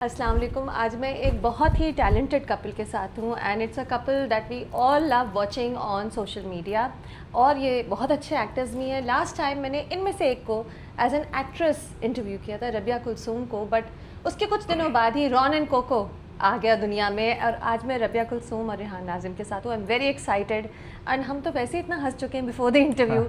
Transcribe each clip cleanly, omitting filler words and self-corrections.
अस्सलाम वालेकुम। आज मैं एक बहुत ही टैलेंटेड कपल के साथ हूँ and it's a couple that we all love watching on social media और ये बहुत अच्छे एक्टर्स भी हैं। लास्ट टाइम मैंने इनमें से एक को एज एन एक्ट्रेस इंटरव्यू किया था, रबिया कुलसूम को, बट उसके कुछ दिनों बाद ही रॉन एंड कोको आ गया दुनिया में और आज मैं रबिया कुलसूम और रेहान नाजिम के साथ हूँ। I am very excited and हम तो वैसे ही इतना हंस चुके हैं before the interview,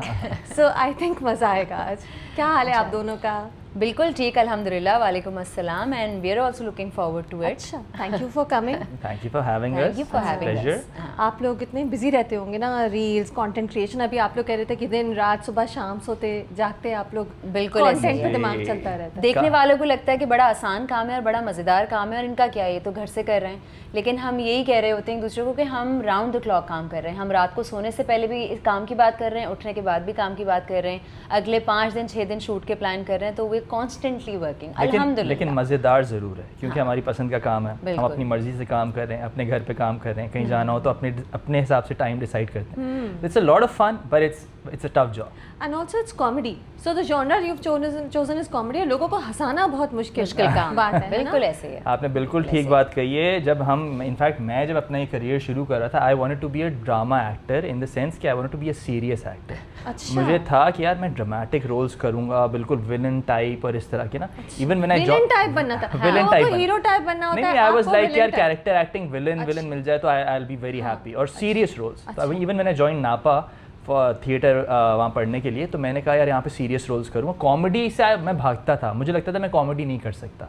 so I think मज़ा आएगा आज। क्या हाल है आप दोनों का? बिल्कुल ठीक, अल्हम्दुलिल्लाह, वालेकुम अस्सलाम, and we are also looking forward to it. अच्छा, thank you for coming. Thank you for having us, thank you for having us. आप लोग इतने बिजी रहते होंगे ना, रील्स, कंटेंट क्रिएशन। अभी आप लोग कह रहे थे कि दिन रात सुबह शाम सोते जागते आप लोग बिल्कुल कंटेंट पे दिमाग चलता रहता है। देखने वालों को लगता है कि बड़ा आसान काम है और बड़ा मज़ेदार काम है और इनका क्या है, ये तो घर से कर रहे हैं, लेकिन हम यही कह रहे होते हैं एक दूसरे को कि हम राउंड द क्लॉक काम कर रहे हैं। हम रात को सोने से पहले भी इस काम की बात कर रहे हैं, उठने के बाद भी काम की बात कर रहे हैं, अगले 5 दिन 6 दिन शूट के प्लान कर रहे हैं, तो वे कॉन्स्टेंटली वर्किंग अल्हम्दुलिल्लाह। लेकिन मज़ेदार ज़रूर है क्योंकि हमारी पसंद का काम है, हम अपनी मर्जी से काम कर रहे हैं, अपने घर पे काम कर रहे हैं, कहीं जाना हो तो अपने हिसाब से टाइम डिसाइड करते हैं। It's a lot of fun but it's a tough job and also it's comedy, so the genre you have chosen is comedy. लोगों को हंसाना बहुत मुश्किल काम बात है, बिल्कुल ऐसे ही है। आपने बिल्कुल ठीक बात कही है। जब हम इनफैक्ट मैं जब अपना ये करियर शुरू कर रहा था, I wanted to be a drama actor in the sense कि I wanted to be a serious actor. अच्छा। मुझे था कि यार मैं ड्रामेटिक रोल्स करूंगा, बिल्कुल विलन टाइप और इस तरह के ना। Even when I villain type बनना था, विलन टाइप, हीरो टाइप बनना होता है। नहीं, आई वाज लाइक यार कैरेक्टर एक्टिंग, विलन मिल जाए तो I will be very happy. और सीरियस रोल्स, तो इवन व्हेन आई जॉइन नापा फॉर थिएटर वहाँ पढ़ने के लिए, तो मैंने कहा यार यहाँ पे सीरियस रोल्स करूँगा। कॉमेडी से मैं भागता था, मुझे लगता था मैं कॉमेडी नहीं कर सकता।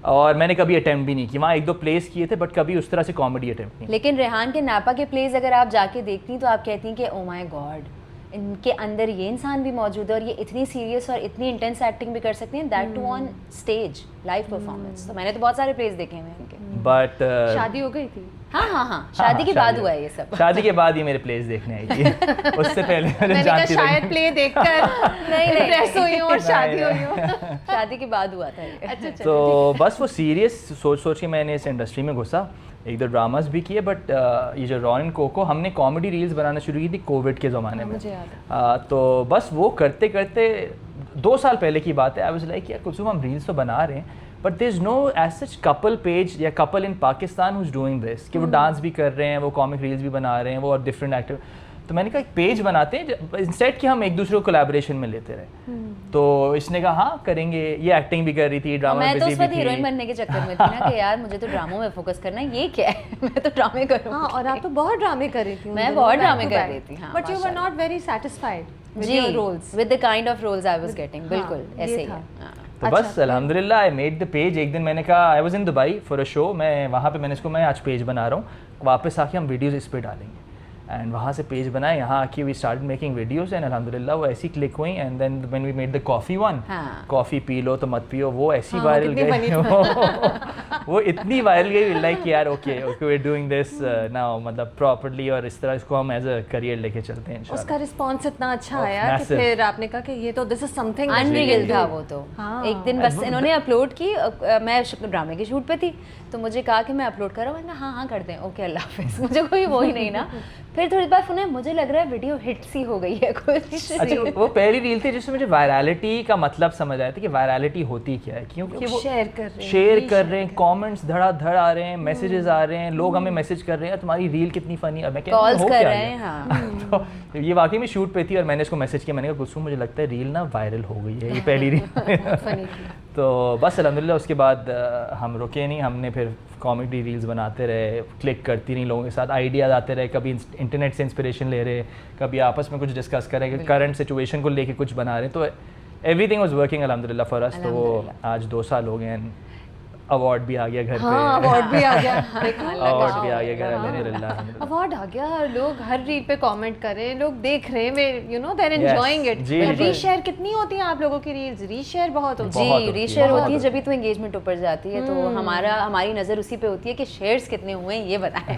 और मैंने कभी अटेम्प्ट भी नहीं की। वहाँ 1-2 प्लेस किए थे बट कभी उस तरह से कॉमेडी अटेम्प्ट नहीं। लेकिन रेहान के नापा के प्लेस अगर आप जाके देखती तो आप कहती कि ओ माय गॉड, इनके अंदर ये इंसान भी मौजूद है और ये इतनी सीरियस और इतनी इंटेंस एक्टिंग भी कर सकते हैं, that too on stage live performance. तो मैंने तो बहुत सारे प्लेस देखे हैं इनके। बट शादी हो गई थी? हाँ, शादी के बाद हुआ है ये सब। शादी के बाद ही मेरे प्लेस देखने आई थी, उससे पहले मैंने जानती शायद प्ले देखकर नहीं इम्प्रेस हुई हूं और शादी हुई हो। शादी के बाद हुआ था ये। अच्छा। तो बस वो सीरियस सोच के मैंने इस इंडस्ट्री में घुसा। 1-2 ड्रामास भी किए बट ये जो रॉन एंड कोको, हमने कॉमेडी रील्स बनाना शुरू की थी कोविड के ज़माने में। मुझे याद है। तो बस वो करते करते 2 साल पहले की बात है, आई वाज लाइक यार कुछ हम रील्स तो बना रहे हैं but there is no age such couple page या couple in Pakistan who is doing this, कि वो डांस भी कर रहे हैं, वो कॉमिक रील्स भी बना रहे हैं, वो और डिफरेंट एक्टर। तो मैंने कहा एक पेज बनाते हैं इंस्टेड कि हम एक दूसरे को कोलैबोरेशन में लेते रहे। तो इसने कहा हाँ करेंगे। ये एक्टिंग भी कर रही थी, ड्रामा मैं में तो बिजी उस भी वक्त थी। हीरोइन बनने के चक्कर में थी ना कि यार मुझे तो ड्रामों में फोकस करना है, ये क्या है मैं तो ड्रामे करूँ। हाँ, और आप तो बहुत ड्रामे कर रही थी। मैं बहुत ड्रामे कर रही थी, हाँ, but you were not very satisfied with जी, your roles, with the kind of roles I was getting. बिल्कुल ऐसे ही है। तो बस अल्हम्दुलिल्लाह आई मेड द पेज। एक दिन मैंने कहा, I was in Dubai for a show, मैं वहाँ पे मैंने इसको मैं आज पेज बना रहा हूँ, वापस आके हम वीडियोज़ इस पर डालेंगे। एंड वहाँ से पेज बनाए, यहाँ आके we start making videos and अल्हम्दुलिल्लाह वो ऐसी क्लिक हुई। And then when we made the coffee one, coffee पी लो तो मत पियो, वो ऐसी वायरल गई वो इतनी वायरल गई लाइक यार okay we are doing this now, मतलब प्रॉपर्ली, और इस तरह इसको हम एज अ करियर लेके चलते हैं इंशाल्लाह। उसका रिस्पांस इतना अच्छा आया कि फिर आपने कहा कि ये तो दिस इज समथिंग अनरियल था वो तो। हाँ। एक दिन बस इन्होंने अपलोड की, मैं ड्रामे के शूट पे थी तो मुझे कहा कि मैं अपलोड कर रहा हूँ। हाँ हाँ करते हैं, ओके अल्लाह हाफिज़। मुझे कोई वो ही नहीं ना। फिर थोड़ी बार सुने, मुझे लग रहा है वीडियो हिट सी हो गई है कुछ। अच्छा, वो पहली रील थी जिसमें मुझे वायरलिटी का मतलब समझ आया था कि वायरलिटी होती क्या है, क्योंकि वो शेयर कर रहे हैं, कमेंट्स धड़ाधड़ आ रहे हैं, मैसेजेस आ रहे हैं, लोग हमें मैसेज कर रहे हैं तुम्हारी रील कितनी फनी है, मैं कॉल्स कर रहे हैं। हाँ। तो ये वाकई में शूट पे थी और मैंने इसको मैसेज किया, मैंने कहा कुछ मुझे लगता है रील ना वायरल हो गई है, ये पहली रील। तो बस अल्हम्दुलिल्लाह उसके बाद हम रुके नहीं, हमने फिर कॉमेडी रील्स बनाते रहे, क्लिक करती रही लोगों के साथ, आइडियाज़ आते रहे, कभी इंटरनेट से इंस्पिरेशन ले रहे, कभी आपस में कुछ डिस्कस कर रहे, करंट सिचुएशन को लेके कुछ बना रहे, तो एवरीथिंग वाज वर्किंग अल्हम्दुलिल्लाह फॉर अस। तो वो आज 2 साल हो गए हैं, अवार्ड भी आ गया घर पे। अवार्ड भी आ गया, अवार्ड भी आ गया घर, अल्हम्दुलिल्लाह अवार्ड आ गया। लोग हर रील पे कमेंट कर रहे हैं, लोग देख रहे हैं, you know they are enjoying it. Reshare कितनी होती है आप लोगों की रील्स? रीशेयर बहुत होती है। जी, रीशेयर होती है जब भी तो एंगेजमेंट ऊपर जाती है, तो हमारी नज़र उसी पे होती है कि शेयर्स कितने हुए हैं ये बताएं।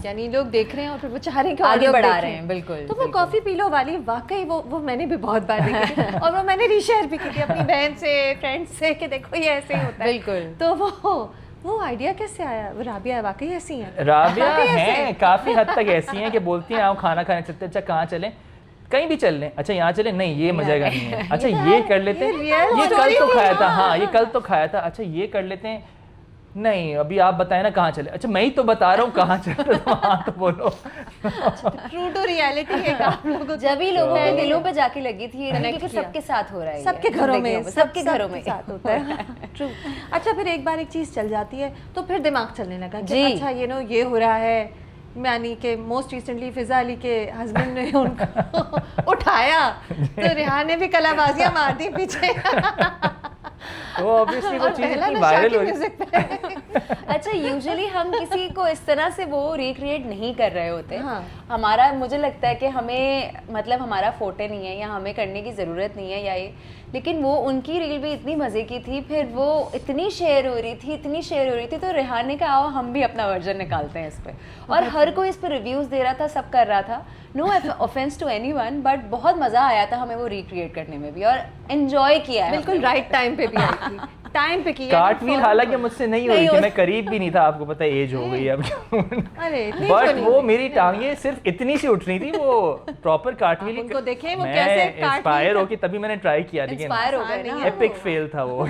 यानी लोग देख रहे हैं और फिर वो चाह रहे हैं कि आगे बढ़ा रहे हैं। बिल्कुल। तो वो कॉफी पी लो वाली वाकई वो मैंने भी बहुत बार देखी थी और वो मैंने रीशेयर भी की थी अपनी बहन से, फ्रेंड से कि देखो ये ऐसे ही होता है। बिल्कुल। तो वो आइडिया कैसे आया? राबिया वाकई ऐसी हैं? राबिया हैं, काफ़ी हद तक ऐसी हैं कि बोलती हैं आओ खाना खाने चलते। अच्छा कहाँ चलें? कहीं भी चल लें। अच्छा यहाँ चले, नहीं ये मजा नहीं है। अच्छा ये कर लेते हैं, ये कल तो खाया था, हाँ ये कल तो खाया था, अच्छा ये कर लेते हैं। नहीं अभी आप बताएं ना कहाँ चले। अच्छा मैं ही तो बता रहा हूँ कहाँ चले, तो हाँ तो बोलो। ट्रू टू रियलिटी है आप लोगों को जब ही लोगों के दिलों पे जाके लगी थी ये, Connect क्योंकि किया। सबके साथ हो रहा है, सबके घरों में, सबके घरों में साथ होता है। ट्रू। अच्छा फिर एक बार एक चीज चल जाती है तो फिर दिमाग चलने लगा कि जी। अच्छा ये हो रहा है, यानी कि मोस्ट रिसेंटली फिजा अली के हस्बैंड ने उनको उठाया तो रिहान ने भी कलाबाजियां मार दी पीछे। तो ऑब्वियसली वो और चीज़ पहला इतनी नशा वायरल की हो रही। म्यूजिक पे। अच्छा यूजुअली हम किसी को इस तरह से वो रिक्रिएट नहीं कर रहे होते। हाँ। हमारा मुझे लगता है कि हमें मतलब हमारा फोटे नहीं है या हमें करने की ज़रूरत नहीं है या ये, लेकिन वो उनकी रील भी इतनी मज़े की थी, फिर वो इतनी शेयर हो रही थी तो रेहान ने कहा आओ हम भी अपना वर्जन निकालते हैं इस पे, और हर कोई इस पे रिव्यूज़ दे रहा था, सब कर रहा था। No offence to anyone, but बहुत मज़ा आया था हमें वो रिक्रिएट करने में भी, और एंजॉय किया है बिल्कुल राइट टाइम पे भी आई थी, टाइम पे किया। कार्टव्हील हालांकि मुझसे नहीं हो रही नहीं थी, हो- मैं करीब भी नहीं था, आपको पता है एज हो गई अब। अरे इतनी बट तो नहीं वो हुई। मेरी टांगे सिर्फ इतनी सी उठ रही थी, वो प्रॉपर कार्टव्हील। आप उनको देखें वो मैं कैसे कार्टव्हील इंस्पायर होके तभी मैंने ट्राई किया, लेकिन इंस्पायर हो गए आसान ना। नहीं है। एपिक फेल था वो।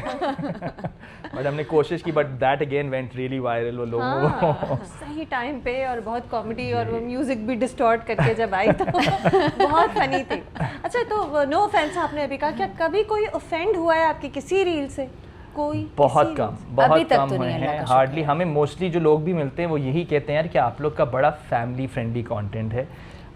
बट हमने कोशिश की, but that again went really viral. वो लोगों को हाँ, सही टाइम पे और बहुत कॉमेडी और वो म्यूजिक भी डिस्टॉर्ट करके जब आई तो बहुत फनी थी। अच्छा तो नो ऑफेंस आपने अभी कहा, क्या कभी कोई ऑफेंड हुआ है आपकी किसी रील से? कोई बहुत किसी कम रील से? बहुत अभी तक कम तो हुए नहीं, अल्लाह हैं। का हार्डली। हमें मोस्टली जो लोग भी मिलते हैं वो यही कहते हैं यार कि आप लोग का बड़ा फैमिली फ्रेंडली कंटेंट है।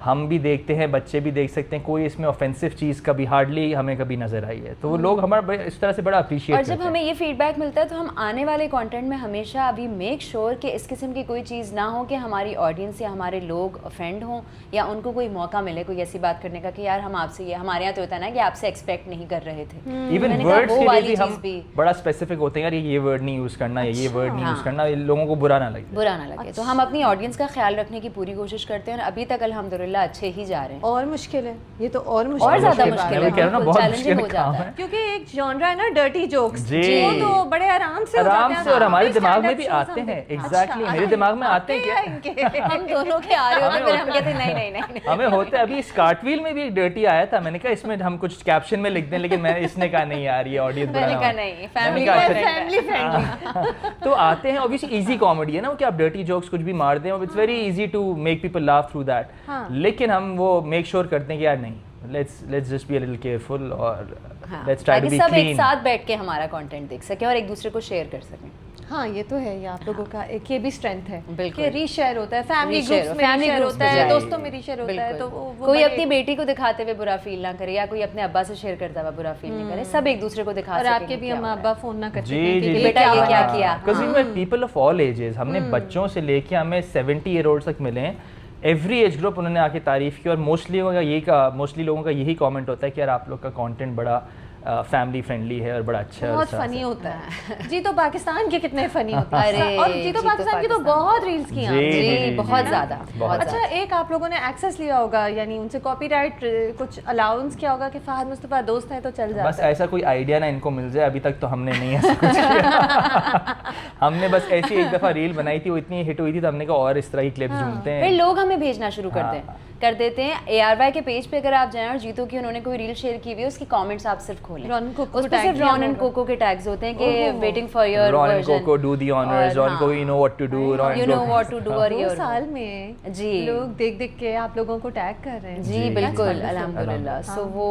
हम भी देखते हैं, बच्चे भी देख सकते हैं, कोई इसमें ऑफेंसिव चीज़ कभी हार्डली हमें कभी नजर आई है, तो वो लोग हमारा इस तरह से बड़ा अप्रिशिएट और करते जब हैं। हमें ये फीडबैक मिलता है तो हम आने वाले कंटेंट में हमेशा अभी मेक श्योर कि इस किस्म की कोई चीज़ ना हो कि हमारी ऑडियंस या हमारे लोग ऑफेंड हों या उनको कोई मौका मिले कोई ऐसी बात करने का कि यार हम आपसे ये, हमारे यहाँ तो होता है ना कि आपसे एक्सपेक्ट नहीं कर रहे थे। इवन मैंने कहा वर्ड्स वो के लिए वाली भी हम चीज़ भी बड़ा स्पेसिफिक होते हैं यार, ये वर्ड नहीं यूज़ करना या ये वर्ड नहीं यूज़ हाँ। करना, ये लोगों को बुरा ना लगे। बुरा ना लगे, तो हम अपनी ऑडियंस का ख्याल रखने की पूरी कोशिश करते हैं और अभी तक अल्हम्दुलिल्लाह अच्छे ही जा रहे हैं। और मुश्किल है ये तो, और मुश्किल और ज़्यादा मुश्किल मुश्किल मैं है, भी कह रहा हूँ ना, बिल्कुल बहुत चैलेंजिंग मुश्किल हो काम जाता है। है। क्योंकि एक जॉनरा है ना डर्टी जोक्स, जी। वो तो बड़े आराम से हो आराम जाते से, हैं। और हमारे काफी दिमाग में stand-up भी shows आते हम हैं। देखते हैं। एग्जैक्टली अच्छा, मेरे दिमाग में आते हैं क्या? इनके हम दोनों के आ रहे होते हमें फिर हम होता- कहते नहीं नहीं नहीं नहीं। हमें होता है। अभी इस कार्टव्हील में भी एक डर्टी आया था, मैंने कहा इसमें हम कुछ कैप्शन में लिख दें, लेकिन मैं इसने कहा नहीं यार ये ऑडियंस मैंने कहा नहीं, फैमिली फैमिली फ्रेंडली। तो आते हैं ऑब्वियसली इजी कॉमेडी है ना वो, कि आप डर्टी जोक्स कुछ भी मार दें, it's very easy to make people laugh through that. हाँ। लेकिन हम वो मेक श्योर करते हैं कि यार नहीं, let's just be a little careful और लेट्स ट्राई टू ताकि बी सब एक क्लीन। साथ बैठ के हमारा कंटेंट देख सके और एक दूसरे को शेयर कर सकें। हाँ ये तो है, ये आप लोगों का एक ये भी स्ट्रेंथ है बिल्कुल। कि रीशेयर होता है, फैमिली Reshare, ग्रुप्स में family रीशेयर groups होता में है, जाए। दोस्तों में रीशेयर होता है, तो बिल्कुल। वो कोई बड़े- अपनी बेटी को दिखाते हुए बुरा फील ना करे या कोई अपने अब्बा से शेयर करता हुआ बुरा फील नहीं करे, सब एक दूसरे को दिखा और सकें आपके कि भी क्या अम्मा हो रहा अब्बा फोन ना करते जी थे जी कि बेटा ये क्या किया? Because we are people of all ages. हमने बच्चों से लेके हमें 70 ईयर ओल्ड तक मिले हैं, एवरी एज ग्रुप उन्होंने आके तारीफ की, और मोस्टली लोगों का यही कमेंट होता है कि यार आप लोग का कंटेंट बड़ा फैमिली फ्रेंडली है और बड़ा अच्छा है। बहुत फनी होता है। जी तो पाकिस्तान के कितने फनी होते हैं। अरे, और जी तो पाकिस्तान की तो बहुत रील्स की हैं जी, आपने। जी, जी जी, बहुत जी। ज़्यादा बहुत अच्छा ज़्यादा। एक आप लोगों ने एक्सेस लिया होगा, यानी उनसे कॉपीराइट कुछ अलाउंस किया होगा कि फहद मुस्तफा दोस्त है तो चल बस जाता है। ऐसा कोई आइडिया ना इनको मिल जाए, अभी तक तो हमने नहीं ऐसा कुछ किया। हमने बस ऐसी एक दफ़ा रील बनाई थी, वो इतनी हिट हुई थी, तो हमने कहा और इस तरह की क्लिप्स ढूंढते फिर हैं। लोग हमें भेजना शुरू हाँ। कर देते हैं। ARY के पेज पे अगर आप जाएं और जीतू की उन्होंने कोई रील शेयर की हुई है, उसकी कमेंट्स आप सिर्फ खोलें, रॉन कोको उस पे tag सिर्फ किया रॉन एंड होगा। कोको के टैग्स होते हैं कि ओहो। Waiting for your Ron and version, Koko do the honours, और रॉन को you know what to do, Ron you know what to do, और 2 योर साल में जी। लोग देख देख के आप लोगों को टैग कर रहे हैं। जी जी, बिल्कुल जी, अल्हम्दुलिल्लाह। हाँ। सो वो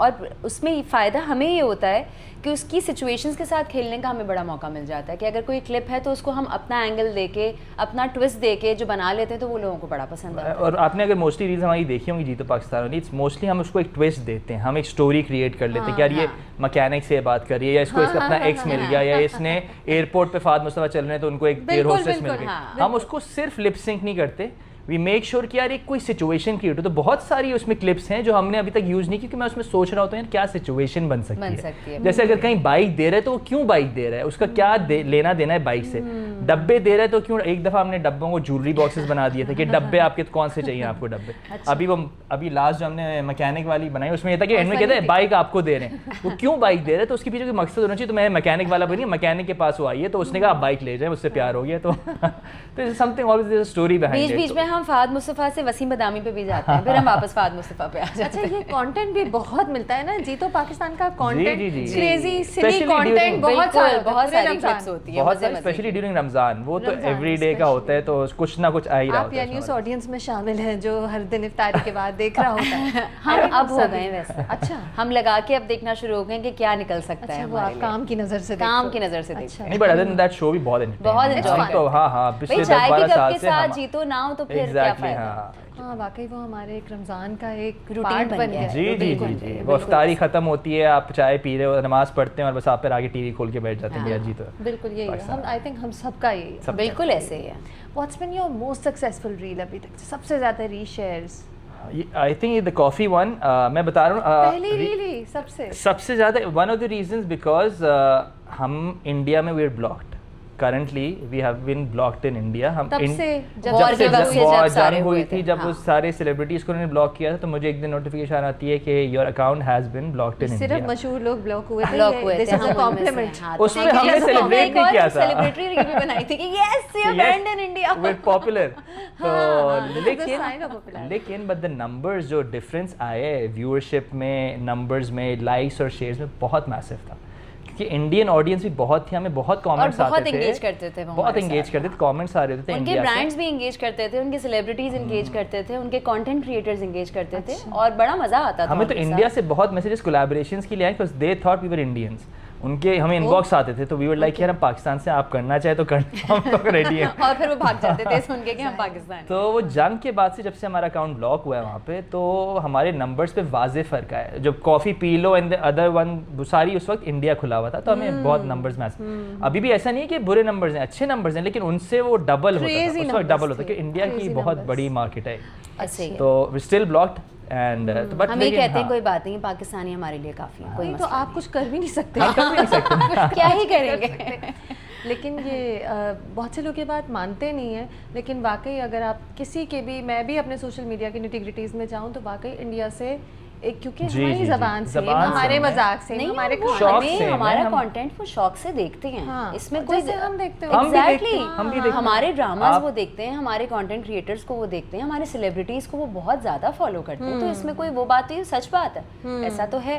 और उसमें फ़ायदा हमें ये होता है कि उसकी सिचुएशंस के साथ खेलने का हमें बड़ा मौका मिल जाता है कि अगर कोई क्लिप है तो उसको हम अपना एंगल देके, अपना ट्विस्ट देके जो बना लेते हैं, तो वो लोगों को बड़ा पसंद आता है। और आपने अगर मोस्टली रील्स हमारी देखी होंगी जीतो पाकिस्तान वाली, इट्स मोस्टली हम उसको एक ट्विस्ट देते हैं, हम एक स्टोरी क्रिएट कर लेते हैं कि यार ये मैकेनिक से बात कर रही है, या इसको इसका अपना एक्स मिल गया, या इसने एयरपोर्ट पे फहद मुस्तफा चल रहे हैं तो उनको एक एयर बिल्कुल, होस्टेस मिल बिल्कुल, गई। हाँ, हम उसको सिर्फ लिप सिंक नहीं करते, वी मेक श्योर कि यार एक कोई सिचुएशन क्रिएट हो। तो बहुत सारी उसमें क्लिप्स हैं जो हमने अभी तक यूज़ नहीं की, क्योंकि मैं उसमें सोच रहा होता हूँ यार क्या सिचुएशन बन सकती है। है। जैसे अगर कहीं बाइक दे रहा है तो वो क्यों बाइक दे रहा है, उसका क्या लेना देना है बाइक से। डब्बे दे रहे तो क्यों, एक दफ़ा हमने डब्बों को ज्वेलरी बॉक्सेस बना दिए थे कि डब्बे आपके कौन से चाहिए आपको डब्बे। अभी लास्ट जो हमने मैकेनिक वाली बनाई उसमें ये था कि एंड में कहते हैं बाइक आपको दे रहे हैं, वो क्यों बाइक दे रहे हैं, तो उसके पीछे कोई मकसद होना चाहिए। तो मैं मैकेनिक वाला बनी, मैकेनिक के पास वो आई है तो उसने कहा आप बाइक ले जाए, मुझसे प्यार हो गया। तो समथिंग ऑलवेज स्टोरी बिहाइंड बीच में हम फाद मुस्तफ़ा से वसीम बदामी पे भी जाते हैं, फिर हम वापस फाद मुस्तफ़ा पे आ जाते हैं। अच्छा, ये कंटेंट भी बहुत मिलता है ना जी, तो पाकिस्तान का कंटेंट जी, जी। क्रेजी सिली Especially कंटेंट during- बहुत सारी क्लिप्स होती है, बहुत सारी, स्पेशली ड्यूरिंग रमजान, वो तो एवरी डे का होता है, तो कुछ ना कुछ आ ही रहा आप होता यानी है। उस ऑडियंस में शामिल हैं जो हर दिन इफ्तारी के बाद देख रहा होता है। हम अब हो गए वैसे। अच्छा, हम लगा के अब देखना शुरू हो गए कि क्या निकल सकता है अच्छा, वो हमारे आप लिए। काम की नजर से काम देखते की हो। नजर से देखते अच्छा। हैं। नहीं, but other than that show भी बहुत बहुत enjoy हम तो हाँ पिछले भाई 10-12 चाय के साल कप के से साथ जीतो ना हो तो फिर क्या एग्जैक्टली फायदा। हाँ। हाँ, वाकई वो हमारे एक रमजान का एक Routine पार्ट बन बन गया गया है। है। जी जी बिल्कुल, जी जी, वो बिल्कुल। इफ्तारी खत्म होती है, आप चाय पी रहे हो, नमाज पढ़ते हैं और बस आप फिर आगे टीवी खोल के बैठ जाते हैं हाँ। यार जी। तो बिल्कुल यही है, पाकिस्तान। हम आई थिंक हम सबका यही है। बिल्कुल ऐसे ही है। What's been your most successful reel अभी तक, सबसे ज्यादा रीशेयर्स? आई थिंक ये द कॉफ़ी वन मैं बता रहा हूँ पहली रील ही सबसे ज़्यादा one of the reasons because हम इंडिया में we are blocked currently, we have been blocked in India. हम तब से जब war के वक्त से जब सारे जंग हुई हुए थी, थे, जब हाँ। वो सारे सेलिब्रिटीज को उन्होंने ब्लॉक किया था, तो मुझे एक दिन नोटिफिकेशन आती है कि your account has been blocked in सिर्फ इंडिया। मशहूर लोग ब्लॉक हुए थे, ब्लॉक हुए दिस थे इज हम अ उनमें से कॉम्प्लीमेंट। हैं, हाँ। उसमें तो हमने एक celebrate नहीं किया था। सेलिब्रिटी रील भी बनाई थी कि yes you band in India. We're popular. तो the sign of popularity. लेकिन बट द नंबर्स जो डिफरेंस आए व्यूअरशिप में, नंबर्स में, लाइक्स और शेयर्स में बहुत मैसिव था, क्योंकि इंडियन ऑडियंस भी बहुत थी, हमें बहुत कमेंट्स आते थे, बहुत engage करते थे वो बहुत हमारे एंगेज साथ, करते थे, कमेंट्स आ रहे थे उनके इंडिया से। ब्रांड्स भी एंगेज करते थे, उनके सेलिब्रिटीज एंगेज करते थे, उनके कंटेंट क्रिएटर्स एंगेज करते थे और बड़ा मजा आता था। हमें तो उनके इंडिया साथ। से बहुत मैसेजेस कोलैबोरेशंस के लिए आए, because they thought we were Indians. उनके हमें इनबॉक्स आते थे, तो वी वर लाइक यार हम पाकिस्तान से, आप करना चाहे तो करना, हम तो रेडी हैं। और फिर वो भाग जाते थे सुन के कि हम पाकिस्तान। तो वो जंग के बाद से जब से हमारा अकाउंट ब्लॉक हुआ है वहाँ पे, तो हमारे नंबर्स पे वाजे फ़र्क आया है। जब कॉफ़ी पी लो एंड द अदर वन सारी उस वक्त इंडिया खुला हुआ था, तो हमें बहुत नंबर्स मैच। अभी भी ऐसा नहीं है कि बुरे नंबर्स हैं, अच्छे नंबर्स हैं, लेकिन उनसे वो डबल होता था, Crazy उस वक्त डबल numbers होता, थे, कि इंडिया की crazy बहुत numbers। बड़ी मार्केट है। ऐसे ही है। तो we still blocked and but हम ये कहते हैं कोई बात नहीं, पाकिस्तानी हमारे लिए काफी है, कोई नहीं तो मसला आप कुछ कर भी नहीं सकते। हम कर भी नहीं सकते। नहीं। क्या ही करेंगे। लेकिन ये बहुत से लोग ये बात मानते नहीं हैं, लेकिन वाकई अगर आप किसी के भी, मैं भी अपने सोशल मीडिया की निटिग्रिटीज़ में जाऊँ तो वाकई इंडिया से एक, क्योंकि जी, हमारी जी, जी। ज़बान से, ज़बान से हमारे हमें- मजाक से, नहीं हमारे वो शौक हमें से, हमारा हम- कंटेंट वो शौक से देखते हैं। हाँ, इसमें कोई जैसे हम देखते हैं। हम भी देखते Exactly। हैं, हम भी देखते हैं। हमारे ड्रामास आप- वो देखते हैं, हमारे कंटेंट क्रिएटर्स को वो देखते हैं, हमारे सेलिब्रिटीज को वो बहुत ज्यादा फॉलो करते हैं, तो इसमें कोई वो बात नहीं, सच बात है, ऐसा तो है।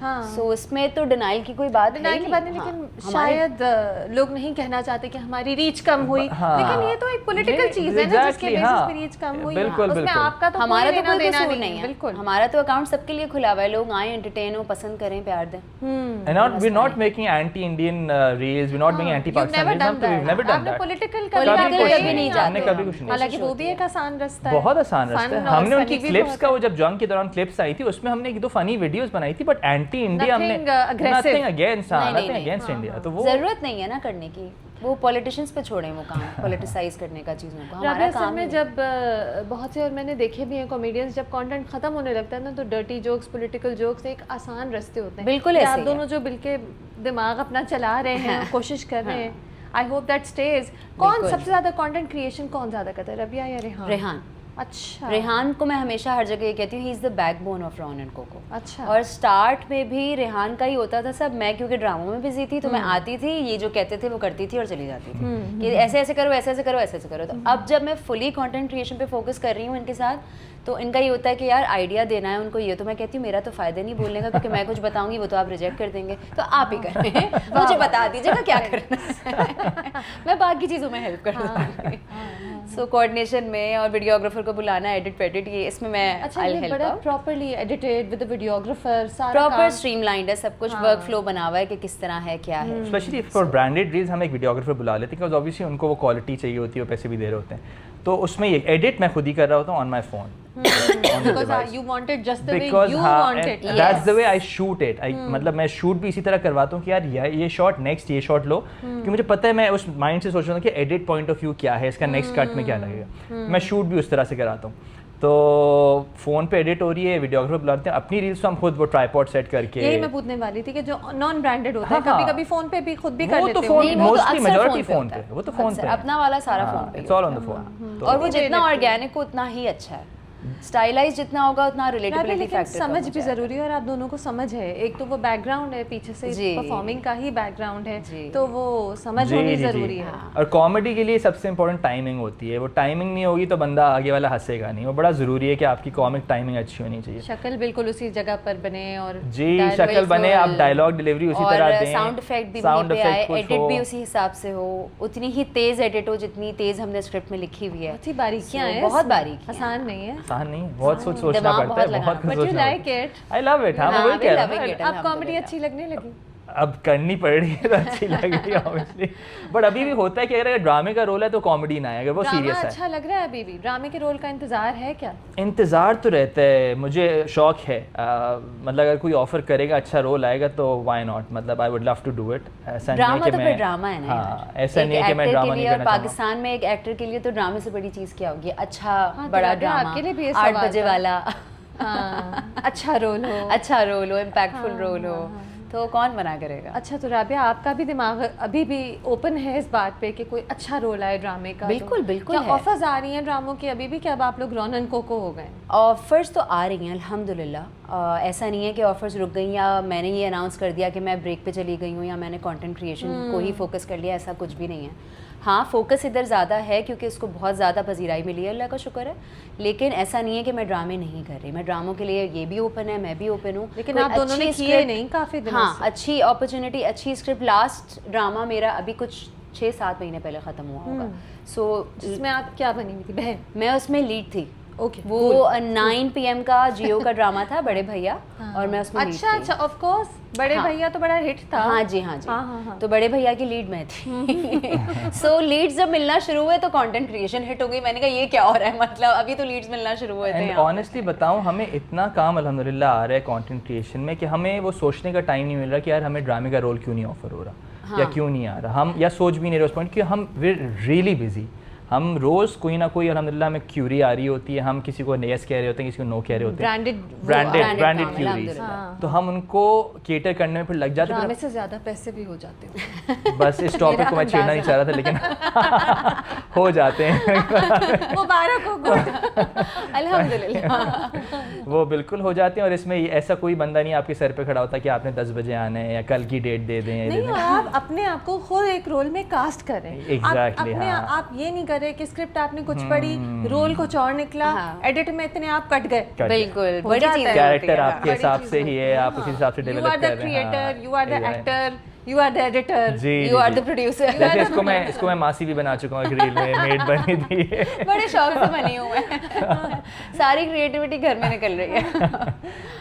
हाँ, सो इसमें तो डिनाइल की कोई बात डिनाई है की ही बात नहीं, हाँ, लेकिन हमारे- शायद लोग नहीं कहना चाहते कि हमारी रीच कम हुई, हाँ। लेकिन ये तो एक पॉलिटिकल ये चीज़ है ना, जिसके exactly, बेसिस हाँ। पे रीच कम हुई, बिल्कुल, उसमें बिल्कुल। आपका तो हमारा तो लेना कोई देना कसूर नहीं है, बिल्कुल। हमारा तो अकाउंट सबके लिए खुला हुआ है, लोग आए एंटरटेन हो, पसंद करें, प्यार दें। And we're not making anti-Indian reels, we're not making anti-Pakistan reels, हम तो we've never done आपने that. पॉलिटिकल Political कभी नहीं जाते हमने कभी कुछ नहीं। हालांकि वो भी एक आसान रास्ता है, बहुत आसान रास्ता है। Fun और हमने उनकी funny भी क्लिप्स बहुत का, है। वो जब जंग के दौरान क्लिप्स आई थी, उसमें हमने एक दो फनी वीडियोस बनाई थी, बट एंटी इंडिया हमने Nothing, aggressive. नथिंग अगेंस्ट, नहीं, नथिंग नहीं, अगेंस्ट इंडिया। तो वो जरूरत नहीं है ना करने की, वो पॉलिटिशियंस पे छोड़ें वो काम, पॉलिटिसाइज करने का चीज़ों को, हमारा राबिया, असल काम में ही जब बहुत से, और मैंने देखे भी हैं कॉमेडियंस, जब कंटेंट खत्म होने लगता है ना, तो डर्टी जोक्स, पॉलिटिकल जोक्स एक आसान रास्ते होते हैं। बिल्कुल कि ऐसे आप ही दोनों जो बिल्कुल दिमाग अपना चला रहे हैं, कोशिश कर रहे हैं, आई होप दैट स्टेज। कौन बिल्कुल। सबसे ज़्यादा कंटेंट क्रिएशन कौन ज़्यादा करता है, रबिया या रेहान? रेहान। अच्छा, रेहान को मैं हमेशा हर जगह ये कहती हूँ, he is the backbone of Ron and Koko. अच्छा। और स्टार्ट में भी रेहान का ही होता था सब, मैं क्योंकि ड्रामों में बिजी थी तो मैं आती थी, ये जो कहते थे वो करती थी और चली जाती थी कि ऐसे ऐसे करो, ऐसे ऐसे करो, ऐसे ऐसे करो। तो अब जब मैं फुली कंटेंट क्रिएशन पे फोकस कर रही हूँ इनके साथ, तो इनका ये होता है कि यार आइडिया देना है उनको, ये तो मैं कहती हूँ मेरा तो फ़ायदा नहीं बोलने का, क्योंकि मैं कुछ बताऊंगी वो तो आप रिजेक्ट कर देंगे, तो आप ही करें, मुझे बता दीजिएगा क्या करना है। मैं बाकी चीज़ों में हेल्प कर दूँगी। सो कोऑर्डिनेशन में और वीडियोग्राफर को बुलाना, एडिट वेडिट, ये इसमें मैं अच्छा, आई ये हेल्प बड़ा out. Properly edited with the videographer, सारा प्रॉपर काम। स्ट्रीमलाइंड है सब कुछ, वर्क फ्लो बना हुआ है कि किस तरह है, क्या है। स्पेशली फॉर ब्रांडेड रील्स हम एक वीडियोग्राफर बुला लेते हैं, बिकॉज ऑब्वियसली उनको वो क्वालिटी चाहिए होती है, वो पैसे भी दे रहे होते हैं। तो उसमें ये एडिट मैं खुद ही कर रहा होता हूँ on my phone, Because you want it just the way because you हाँ, want it. That's the way I shoot it. मतलब मैं शूट भी इसी तरह करवाता हूँ कि यार ये शॉट नेक्स्ट, ये शॉट लो, कि मुझे पता है, मैं उस माइंड से सोच रहा हूँ कि एडिट पॉइंट ऑफ व्यू क्या है, इसका नेक्स्ट कट में क्या लगेगा। मैं शूट भी उस तरह से कराता हूँ। तो फ़ोन पे एडिट हो रही है, वीडियोग्राफर बुलाते हैं, अपनी रील्स तो हम खुद वो ट्राइपॉड सेट करके। यही मैं पूछने वाली थी कि जो नॉन ब्रांडेड होता है हाँ, कभी कभी फ़ोन पे भी खुद भी कर वो लेते तो हो। फ़ोन नहीं, वो तो मोस्टली अक्सर मेजॉरिटी फ़ोन पे फ़ोन होता पे है। वो तो फ़ोन पे अपना वाला सारा फ़ोन पे it's all on the phone. और वो जितना ऑर्गेनिक उतना ही अच्छा है, स्टाइलाइज जितना होगा उतना रिलेटेबिलिटी लेकिन फैक्टर समझ भी ज़रूरी है, और आप दोनों को समझ है, एक तो वो बैकग्राउंड है पीछे से, जी। परफॉर्मिंग का ही बैकग्राउंड है, जी। तो वो समझ जी, होनी जी, जी। ज़रूरी है। और कॉमेडी के लिए सबसे इम्पोर्टेंट टाइमिंग होती है, वो टाइमिंग नहीं होगी तो बंदा आगे वाला हंसेगा नहीं, वो बड़ा ज़रूरी है कि आपकी कॉमिक टाइमिंग अच्छी होनी चाहिए। शक्ल बिल्कुल उसी जगह पर बने और जी, शक्ल बने, आप डायलॉग डिलीवरी उसी तरह दें, साउंड इफेक्ट भी साउंड वहीं पे आए, इफेक्ट कुछ एडिट हो। भी उसी हिसाब से हो, उतनी ही तेज एडिट हो जितनी तेज हमने स्क्रिप्ट में लिखी हुई है। बहुत ही बारीकियां So, हैं, बहुत इसमें। बारीकी हैं। आसान नहीं है। आसान नहीं, बहुत सोचना दिमाग पड़ता है, बहुत बहुत लगाना कुछ बट यू सोचना like it, I love it. हाँ, मैं वही we कह रहा loving हूँ it, ना, अब कॉमेडी अल्हम्दुलिल्लाह। अच्छी लगने लगी। अब करनी पड़ रही है तो अच्छी लग रही है ऑब्वियसली, बट अभी भी होता है कि अगर ड्रामे का रोल है तो कॉमेडी ना है, अगर वो ड्रामा सीरियस है। अच्छा लग रहा है अभी भी? ड्रामे के रोल का इंतजार है क्या? इंतज़ार तो रहता है, मुझे शौक है, मतलब अगर कोई ऑफर करेगा, अच्छा रोल आएगा तो व्हाई नॉट, मतलब I would love to do it. ऐसा नहीं है ड्रामा कि तो मैं, फिर ड्रामा है ना हाँ, यार। ऐसा एक नहीं है कि मैं एक्टर ड्रामा के नहीं लिए और करना चाहूँगा। पाकिस्तान में एक एक्टर के लिए तो ड्रामे से बड़ी चीज़ क्या होगी? अच्छा हाँ, बड़ा तो ड्रामा, आपके लिए भी ये 8 सवाल बजे था। वाला हाँ, अच्छा रोल हो। अच्छा रोल हो, इम्पैक्टफुल रोल हो, तो कौन मना करेगा? अच्छा, तो राबिया आपका भी दिमाग अभी भी ओपन है इस बात पे कि कोई अच्छा रोल आए ड्रामे का? बिल्कुल, तो बिल्कुल क्या है। ऑफर्स आ रही हैं ड्रामों की अभी भी, कि अब आप लोग रौनन कोको हो गए? ऑफ़र्स तो आ रही हैं अल्हम्दुलिल्लाह। ऐसा नहीं है कि ऑफ़र्स रुक गई या मैंने ये अनाउंस कर दिया कि मैं ब्रेक पे चली गई हूँ या मैंने कंटेंट क्रिएशन को ही फोकस कर लिया, ऐसा कुछ भी नहीं है। हाँ, फोकस इधर ज़्यादा है क्योंकि इसको बहुत ज़्यादा पजीराई मिली है, अल्लाह का शुक्र है, लेकिन ऐसा नहीं है कि मैं ड्रामे नहीं कर रही। मैं ड्रामों के लिए ये भी ओपन है, मैं भी ओपन हूँ। लेकिन कोई आप दोनों ने अच्छी किए script- नहीं काफ़ी दिनों हाँ, से। अच्छी अपॉर्चुनिटी, अच्छी स्क्रिप्ट, लास्ट ड्रामा मेरा अभी कुछ 6-7 महीने पहले ख़त्म हुआ होगा। सो जिसमें आप क्या बनी हुई थी? बहन? मैं उसमें लीड थी। ओके, वो 9 PM का जियो का ड्रामा था, बड़े भैया, और मैं उसमें अच्छा लीड थी। अच्छा, ऑफ कोर्स बड़े हाँ। भैया तो बड़ा हिट था। हाँ जी, हाँ जी। हाँ। तो बड़े भैया की लीड मैं थी। सो लीड्स जब मिलना शुरू हुए तो कंटेंट क्रिएशन हिट हो गई। मैंने कहा ये क्या हो रहा है, मतलब अभी तो लीड्स मिलना शुरू हुए थे एंड यहाँ। ऑनेस्टली बताऊं, हमें इतना काम अल्हम्दुलिल्लाह आ रहा है कंटेंट क्रिएशन में कि हमें वो सोचने का टाइम नहीं मिल रहा कि यार हमें ड्रामे का रोल क्यों नहीं ऑफर हो रहा, या क्यों नहीं आ रहा, हम या सोच भी नहीं रहे उस पॉइंट कि हम वीर रियली बिजी। हम रोज़ कोई ना कोई अल्हम्दुलिल्लाह में क्यूरी आ रही होती है, हम किसी को यस कह रहे होते हैं, किसी को नो कह रहे होते हैं, ब्रांडेड branded ब्रांडेड काम, क्यूरीज, अल्हम्दुलिल्लाह। तो हम उनको केटर करने में फिर लग जाते हैं। ड्रामे से ज़्यादा पैसे भी हो जाते हैं। बस इस टॉपिक को मैं छेड़ना नहीं चाह रहा था, लेकिन हो जाते हैं। मुबारक हो, गुड। अल्हम्दुलिल्लाह। वो बिल्कुल हो जाते हैं, और इसमें ऐसा कोई बंदा नहीं आपके सर पे खड़ा होता कि आपने 10 बजे आना है या कल की डेट दे दें या दे नहीं, दें। आप अपने आप को खुद एक रोल में कास्ट कर रहे हैं। Exactly, अपने हाँ। आप ये नहीं कर रहे कि स्क्रिप्ट आपने कुछ पढ़ी, रोल कुछ और निकला, हाँ। एडिट में इतने आप कट गए। कर दिया। बिल्कुल, हो बड़ी जाता चीज़ है। कैरेक्टर हाँ। आपके हिसाब से ही है, आप उसी हिसाब से यू डेवलप आर कर द रहे हैं। क्रिएटर, यू आर द हाँ, actor, you are the editor, जी, यू आर जी। The producer. जैसे इसको मैं मासी भी बना चुका हूँ, एक रील में मेड बनी थी। बड़े शौक से बनी हूँ मैं। सारी क्रिएटिविटी घर में निकल रही है।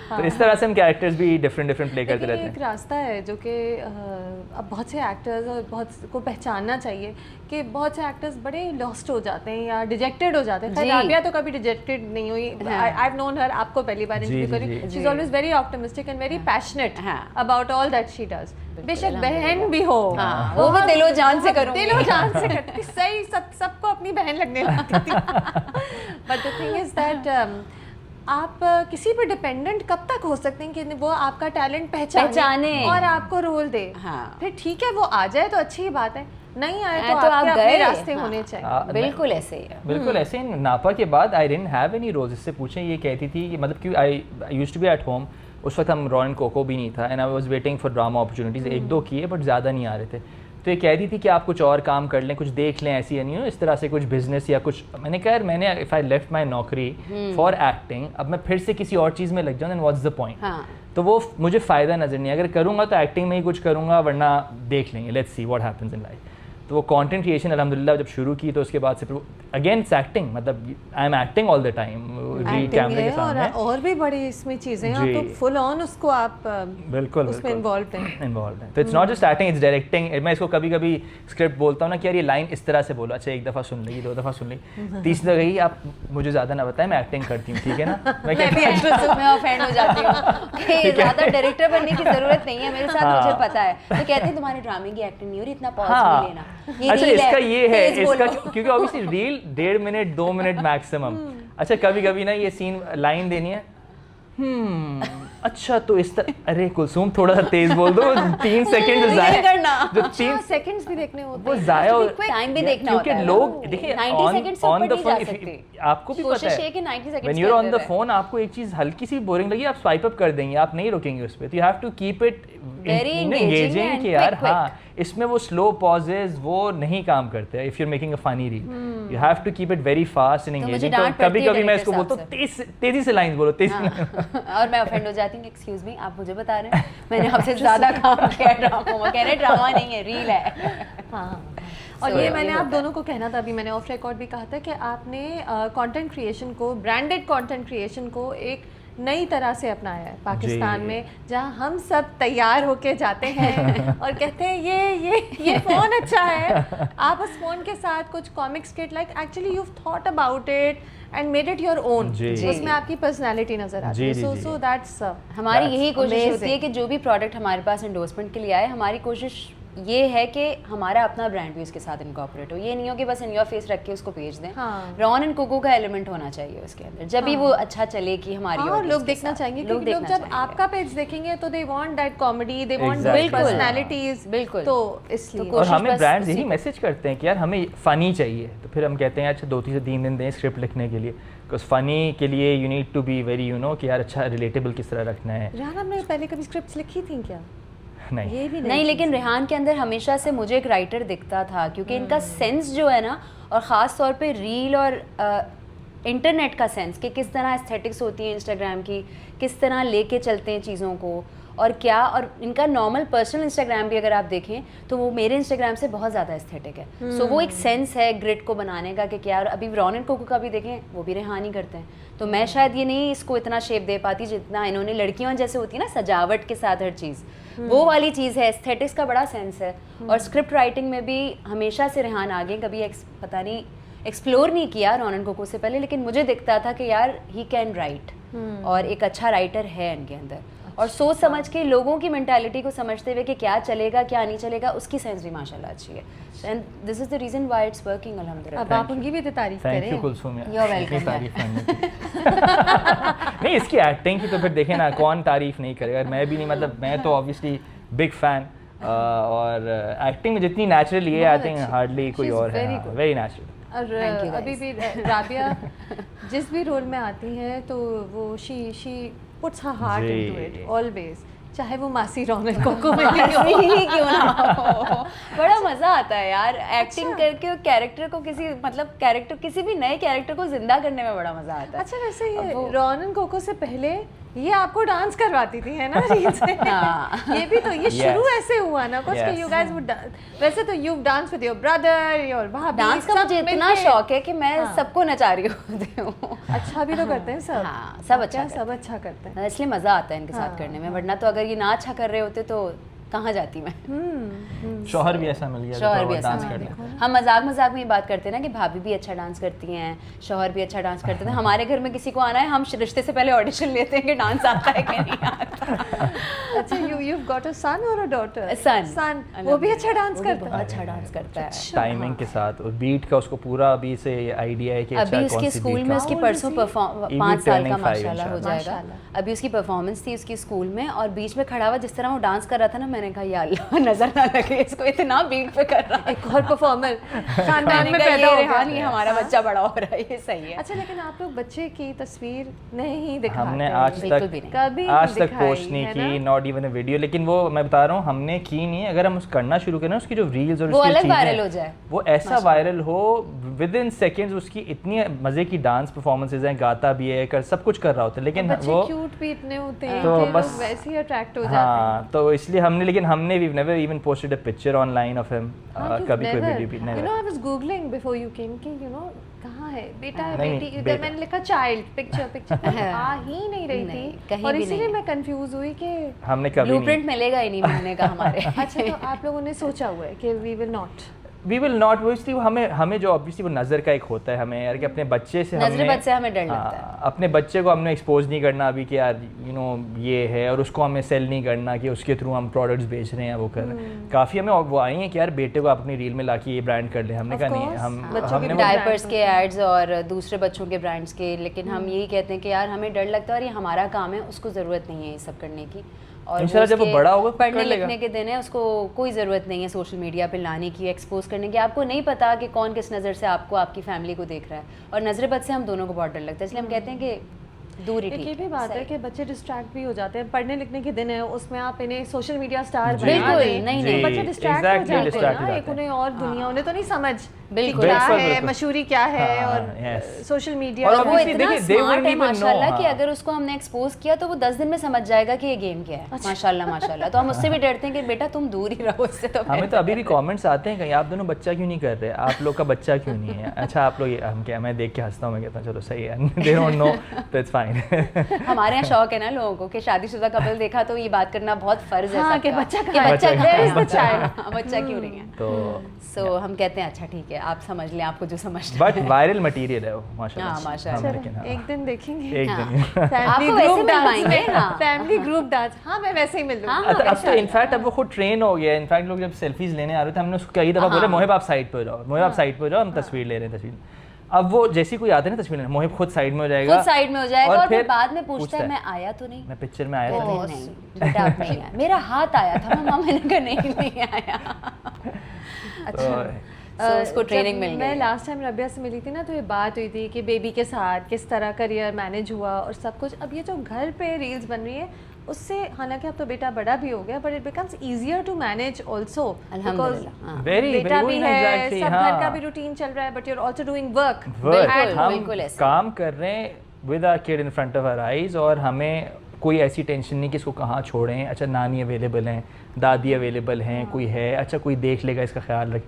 तो इस तरह से हम कैरेक्टर्स भी डिफरेंट प्ले करते लेकिन ये रहते एक हैं। रास्ता है जो कि अब बहुत से एक्टर्स और बहुत को पहचानना चाहिए कि बहुत से एक्टर्स बड़े लॉस्ट हो जाते हैं या डिजेक्टेड हो जाते हैं। खैर जी। राबिया तो कभी डिजेक्टेड नहीं हुई। आई हैव नोन हर, आपको पहली बार जी, इंटरव्यू जी, करी। जी। She is always very optimistic and very passionate हाँ। About all that she does. बेशक बहन भी हो, हाँ, वो भी दिलो जान से करूँगी। दिलो जान से करती, सही, सबको अपनी बहन लगने लगती थी। But the thing is that आप किसी पर डिपेंडेंट कब तक हो सकते हैं कि वो आपका टैलेंट पहचाने और आपको रोल दे। हाँ। फिर ठीक है, वो आ जाए तो अच्छी बात है, नहीं आए तो तो आप आपके अपने गए। रास्ते हाँ। होने चाहिए। बिल्कुल ऐसे ही है। बिल्कुल ऐसे ही। नापा के बाद I didn't have any roles. इससे पूछें, ये कहती थी कि मतलब क्यों, I used to be at home, उस वक्त हम रॉन कोको भी नहीं था, and I was waiting for drama opportunities. 1-2 किए बट ज़्यादा नहीं आ रहे थे, तो ये कहती थी कि आप कुछ और काम कर लें, कुछ देख लें, ऐसी नहीं हो इस तरह से कुछ बिजनेस या कुछ। मैंने कहा यार, मैंने इफ़ आई लेफ्ट माई नौकरी फॉर एक्टिंग, अब मैं फिर से किसी और चीज़ में लग जाऊँ, देन व्हाट्स द पॉइंट। हाँ। तो वो मुझे फ़ायदा नज़र नहीं, अगर करूँगा तो एक्टिंग में ही कुछ करूँगा, वरना देख लेंगे, let's see what happens in life. तो वो कंटेंट क्रिएशन अल्हम्दुलिल्लाह जब शुरू की तो उसके बाद से अगेन एक्टिंग, मतलब I am acting all the time कैमरे के सामने। और भी बड़ी इसमें चीज़ें हैं, जी। आप तो फुल ऑन उसको आप बिल्कुल उसमें इन्वॉल्व हैं। इन्वॉल्व है। तो it's not just acting, it's directing. मैं इसको कभी कभी स्क्रिप्ट बोलता हूँ ना कि यार ये लाइन इस तरह से बोलो, अच्छा 1 दफ़ा सुन ली, 2 दफ़ा सुन ली, तीसरी दफ़ा गई, आप मुझे ज़्यादा ना बताएं, मैं एक्टिंग करती हूँ, ठीक है ना। मैं मैं भी एक्ट्रेस हूँ, मैं ऑफेंड हो जाती हूँ कि ज़्यादा डायरेक्टर बनने की ज़रूरत नहीं है, मेरे साथ मुझे पता है। तो कहते हैं तुम्हारे ड्रामे की एक्टिंग नहीं हो रही, इतना पॉज नहीं लेना। अच्छा, इसका ये है, तेज इसका बोलो। क्योंकि obviously reel 1.5 minute 2 minute maximum, अच्छा कभी कभी ना ये सीन लाइन देनी है अच्छा तो इस तरह अरे कुलसूम थोड़ा सा तेज बोल दो 3 सेकंड नहीं करना। जो अच्छा 3 सेकंड्स भी देखने होते वो हैं जाया हो टाइम भी देखना होता क्योंकि है लोग देखिए 90 सेकंड से ऑन ऊपर द नहीं जा फोन सकते। आपको भी पता कोशिश है है कि 90 second when you are on the phone आपको एक चीज हल्की सी बोरिंग लगी आप स्वाइप अप कर देंगे आप नहीं रुकेंगे उस पे तो you have to keep it Very engaging engaging and कि यार quick. हाँ इसमें वो स्लो पॉजेज वो नहीं काम करते if you are making a funny reel you have to keep it very fast and मुझे एंगेजिंग डांट तो पड़ती कभी है कभी मैं इसको director बोलता हूँ तेजी से लाइन बोलो तेजी और मैं ऑफेंड हो जाती हूँ एक्सक्यूज मी आप मुझे बता रहे हैं मैंने आपसे ज्यादा काम किया ड्रामा में कह रहे ड्रामा नहीं है रील है हाँ और So, ये ये मैंने आप होता है। दोनों को कहना था अभी मैंने ऑफ रिकॉर्ड भी कहा था कि आपने कंटेंट क्रिएशन को ब्रांडेड कंटेंट क्रिएशन को एक नई तरह से अपनाया है पाकिस्तान जी। में जहाँ हम सब तैयार होके जाते हैं और कहते हैं ये फ़ोन अच्छा है आप उस फ़ोन के साथ कुछ comic skit like actually you thought about it and made it your own जी। उसमें आपकी पर्सनैलिटी नज़र आती जी, है जी, सो जी। सो दैट्स हमारी That's यही कोशिश होती है amazing. कि जो भी प्रोडक्ट हमारे पास एंडोर्समेंट के लिए आए हमारी कोशिश ये है कि हमारा अपना ब्रांड भी उसके साथ इनकॉर्पोरेट हो ये नहीं हो कि बस इन योर फेस रख के उसको भेज दें हाँ। रॉन एंड कोको का एलिमेंट होना चाहिए उसके अंदर जब भी वो अच्छा चले कि हमारी हाँ, audience लोग के देखना साथ। चाहेंगे क्योंकि लोग देखना जब चाहेंगे। आपका पेज देखेंगे तो they want that comedy they want Exactly. Those personalities बिल्कुल। तो इसलिए तो और हमें बस ब्रांड्स उसी यही को- मैसेज करते हैं कि यार हमें फ़नी चाहिए तो फिर हम कहते हैं अच्छा 2 से 3 दिन दें स्क्रिप्ट लिखने के लिए बिकॉज फ़नी के लिए you need to be very you know कि यार अच्छा रिलेटेबल किस तरह रखना है रेहान आपने पहले कभी स्क्रिप्ट्स लिखी थी क्या नहीं ये भी नहीं लेकिन रेहान के अंदर हमेशा से मुझे एक राइटर दिखता था क्योंकि इनका सेंस जो है ना और ख़ास तौर पे रील और इंटरनेट का सेंस कि किस तरह एस्थेटिक्स होती है इंस्टाग्राम की किस तरह लेके चलते हैं चीज़ों को और क्या और इनका नॉर्मल पर्सनल इंस्टाग्राम भी अगर आप देखें तो वो मेरे इंस्टाग्राम से बहुत ज़्यादा एस्थेटिक है सो वो एक सेंस है ग्रिड को बनाने का कि क्या और अभी रॉन एंड कोको का भी देखें वो भी रेहान ही करते हैं तो मैं शायद ये नहीं इसको इतना शेप दे पाती जितना इन्होंने लड़कियों जैसे होती है ना सजावट के साथ हर चीज़ वो वाली चीज़ है एस्थेटिक्स का बड़ा सेंस है और स्क्रिप्ट राइटिंग में भी हमेशा से रेहान आगे कभी पता नहीं एक्सप्लोर नहीं किया रॉन एंड कोको से पहले लेकिन मुझे दिखता था कि यार ही कैन राइट और एक अच्छा राइटर है इनके अंदर और सोच समझ के लोगों की मेंटालिटी को समझते हुए कि क्या चलेगा क्या नहीं चलेगा उसकी सेंस भी माशाल्लाह अच्छी है and this is the reason why it's working अल्हम्दुलिल्लाह अब आप उनकी भी तो तारीफ थैंक यू करें कुलसुम यार You're इतनी welcome, तारीफ करने की नहीं इसकी एक्टिंग की तो फिर देखें ना कौन तारीफ नहीं करेगा मैं भी नहीं मतलब मैं तो ऑब्वियसली बिग फैन और एक्टिंग में जितनी नेचुरल ये आई थिंक हार्डली कोई She's और है very good. वेरी नेचुरल और Thank you, guys. अभी भी राबिया जिस भी रोल में आती हैं तो वो शी पुट्स हर हार्ट जी। इनटू इट ऑलवेज चाहे वो मासी रौनक कोको में भी हो ही क्यों ना हो बड़ा मजा आता है यार एक्टिंग करके कैरेक्टर को किसी मतलब कैरेक्टर किसी भी नए कैरेक्टर को जिंदा करने में बड़ा मजा आता है अच्छा वैसे ये अब वो- रौनन कोको से पहले ये आपको डांस करवाती थी है ना रील से हाँ। ये भी तो ये शुरू Yes. ऐसे हुआ ना कुछ Yes. यू गाइस वुड वैसे तो you dance with your brother your भाभी डांस का सब मुझे इतना मिलके- शौक है कि मैं हाँ। सबको नचा रही होती हूँ अच्छा भी तो करते हैं सब हाँ, सब अच्छा क्या करते सब अच्छा करते हैं इसलिए मजा आता है इनके साथ हाँ, करने में वरना तो अगर ये ना अच्छा कर रहे होते तो कहाँ जाती मैं शौहर भी ऐसा मिल गया शौहर भी डांस ऐसा करने देखो हम मजाक मजाक में ये बात करते हैं ना कि भाभी भी अच्छा डांस करती हैं शौहर भी अच्छा डांस करते हैं हमारे घर में किसी को आना है हम रिश्ते से पहले ऑडिशन लेते हैं कि डांस आता है कि नहीं आता अच्छा यू गॉट अ सन और अ डॉटर सन वो भी अच्छा डांस करता बहुत है अच्छा डांस करता है टाइमिंग के साथ और बीट का उसको पूरा अभी से आइडिया है कि अच्छा अभी कौन उसके सी स्कूल beat में का- उसकी How old परसों is he? 5 साल का turning 5 माशाल्लाह हो इंशाल्लाह। जाएगा माशाल्लाह। अभी उसकी परफॉर्मेंस थी उसकी स्कूल में और बीच में खड़ा हुआ जिस तरह वो डांस कर रहा था ना मैंने कहा या अल्लाह नजर ना लगे इसको इतना बीट पे कर रहा है एक और परफॉर्मर खानदान में मैंने कहा, पैदा ये हो रेहान गया ये हमारा बच्चा बड़ा हो रहा है ये सही है अच्छा लेकिन आप लोग बच्चे की तस्वीर नहीं दिखाते हमने हैं। आज बिल्कुल तक भी नहीं। कभी आज तक दिखाई, पोस्ट नहीं है की ना? नॉट इवन अ वीडियो लेकिन वो मैं बता रहा हूँ हमने की नहीं है अगर हम उस करना शुरू करें उसकी जो रील्स और वो उसकी अलग चीज़ें वायरल हो जाए वो ऐसा वायरल हो विद इन सेकेंड्स उसकी इतनी मजे की डांस परफॉर्मेंसेज हैं गाता भी है कर सब कुछ कर रहा होता है लेकिन बच्चे वो क्यूट भी इतने होते हैं तो कि बस- लोग वैसे ही अट्रैक्ट हो जाते हैं हाँ तो इसलिए हमने लेकिन हमने भी never even posted a picture online off him कभी कोई वीडियो भी you never know I was googling before you came कि यू नो कहाँ है बेटा नहीं, बेटी इधर बेटा। मैंने लिखा चाइल्ड पिक्चर आ ही नहीं रही नहीं, थी कहीं और भी इसीलिए नहीं है। मैं कंफ्यूज हुई कि हमने कभी नहीं ब्लूप्रिंट मिलेगा ही नहीं मिलने का हमारे अच्छा तो आप लोगों ने सोचा हुआ है कि we will not we will not obviously हमें जो ऑब्वियसली वो नज़र का एक होता है हमें यार कि अपने बच्चे से नजर बद से हमें डर लगता है। अपने बच्चे को हमने एक्सपोज नहीं करना अभी कि यार ये है, और उसको हमें सेल नहीं करना कि उसके थ्रू हम प्रोडक्ट्स बेच रहे हैं वो कर रहे हैं। काफ़ी हमें वो आई हैं कि यार बेटे को अपनी रील में लाके ये ब्रांड कर ले, हमने कहा नहीं है, हमने डायपर्स के एड्स और दूसरे बच्चों के ब्रांड्स के, लेकिन हम यही कहते हैं कि यार हमें डर लगता है और ये हमारा काम है, उसको ज़रूरत नहीं है ये सब करने की। और इंशाल्लाह जब वो बड़ा होगा पढ़ने लिखने के दिन है, उसको कोई ज़रूरत नहीं है सोशल मीडिया पे लाने की, एक्सपोज करने की। आपको नहीं पता कि कौन किस नज़र से आपको आपकी फैमिली को देख रहा है, और नजर बद से हम दोनों को बहुत डर लगता है, इसलिए हम कहते हैं कि दूर ही ठीक है। ये भी बात है कि बच्चे डिस्ट्रैक्ट भी हो जाते हैं, पढ़ने लिखने के दिन है उसमें आप इन्हें सोशल मीडिया स्टार बिल्कुल नहीं बच्चे डिस्ट्रैक्ट हो जाते हैं ना, एक उन्हें और दुनिया उन्हें तो नहीं समझ बिल्कुल क्या है मशहूरी क्या है और सोशल मीडिया। और वो इतना स्मार्ट है माशाल्लाह कि अगर उसको हमने एक्सपोज किया तो वो 10 दिन में समझ जाएगा कि ये गेम क्या है। माशाल्लाह माशाल्लाह। तो हम उससे भी डरते हैं कि बेटा तुम दूर ही रहो उससे। तो हमें तो अभी भी कमेंट्स आते हैं कि आप दोनों बच्चा क्यों नहीं कर रहे, आप लोग का बच्चा क्यों नहीं है। अच्छा आप लोग, हम क्या, मैं देख के हंसता हूँ, मैं कहता हूँ चलो सही है, दे डोंट नो तो इट्स फाइन। हमारे यहाँ शौक है ना लोगों को कि शादीशुदा कपल देखा तो ये बात करना बहुत फर्ज है कि बच्चा बच्चा क्यों नहीं है। तो सो हम कहते हैं अच्छा ठीक है आप समझ लें, आपको जो समझना बट वायरल मटेरियल है वो माशाल्लाह। माशाल्लाह एक दिन देखेंगे, एक दिन family group dance, family group dance. हाँ मैं वैसे ही मिल लूंगी। अब तो इनफैक्ट अब वो खुद ट्रेन हो गया। इनफैक्ट लोग जब सेल्फीज लेने आ रहे थे हमने उसको कई दफ़ा बोला मोहिब आप साइड पे हो जाओ, मोहिब आप साइड पे हो जाओ, हम तस्वीर ले रहे हैं तस्वीर। अब वो जैसी कोई आता है ना तस्वीर लेने, मोहिब खुद साइड में हो जाएगा, खुद साइड में हो जाएगा और फिर बाद में पूछता है मैं आया तो नहीं, मैं पिक्चर में आया था नहीं बेटा आप नहीं आया, मेरा हाथ आया था मम्मा, मैंने कहा नहीं आया। अच्छा उसको ट्रेनिंग मिल गई। मैं लास्ट टाइम रबिया से मिली थी ना तो ये बात हुई थी कि बेबी के साथ किस तरह करियर मैनेज हुआ और सब कुछ। अब ये जो घर पे रील्स बन रही है उससे, हालांकि अब तो बेटा बड़ा भी हो गया, but it becomes easier to manage also, because बेटा भी है, सब घर का भी रूटीन चल रहा है, but you are also doing work. बिल्कुल ऐसे काम कर रहे हैं with our kid in front of our eyes, और हमें कोई ऐसी टेंशन नहीं कि इसको कहाँ छोड़ें। अच्छा नानी अवेलेबल हैं, दादी अवेलेबल हैं, कोई है, अच्छा कोई देख लेगा, इसका ख्याल रख।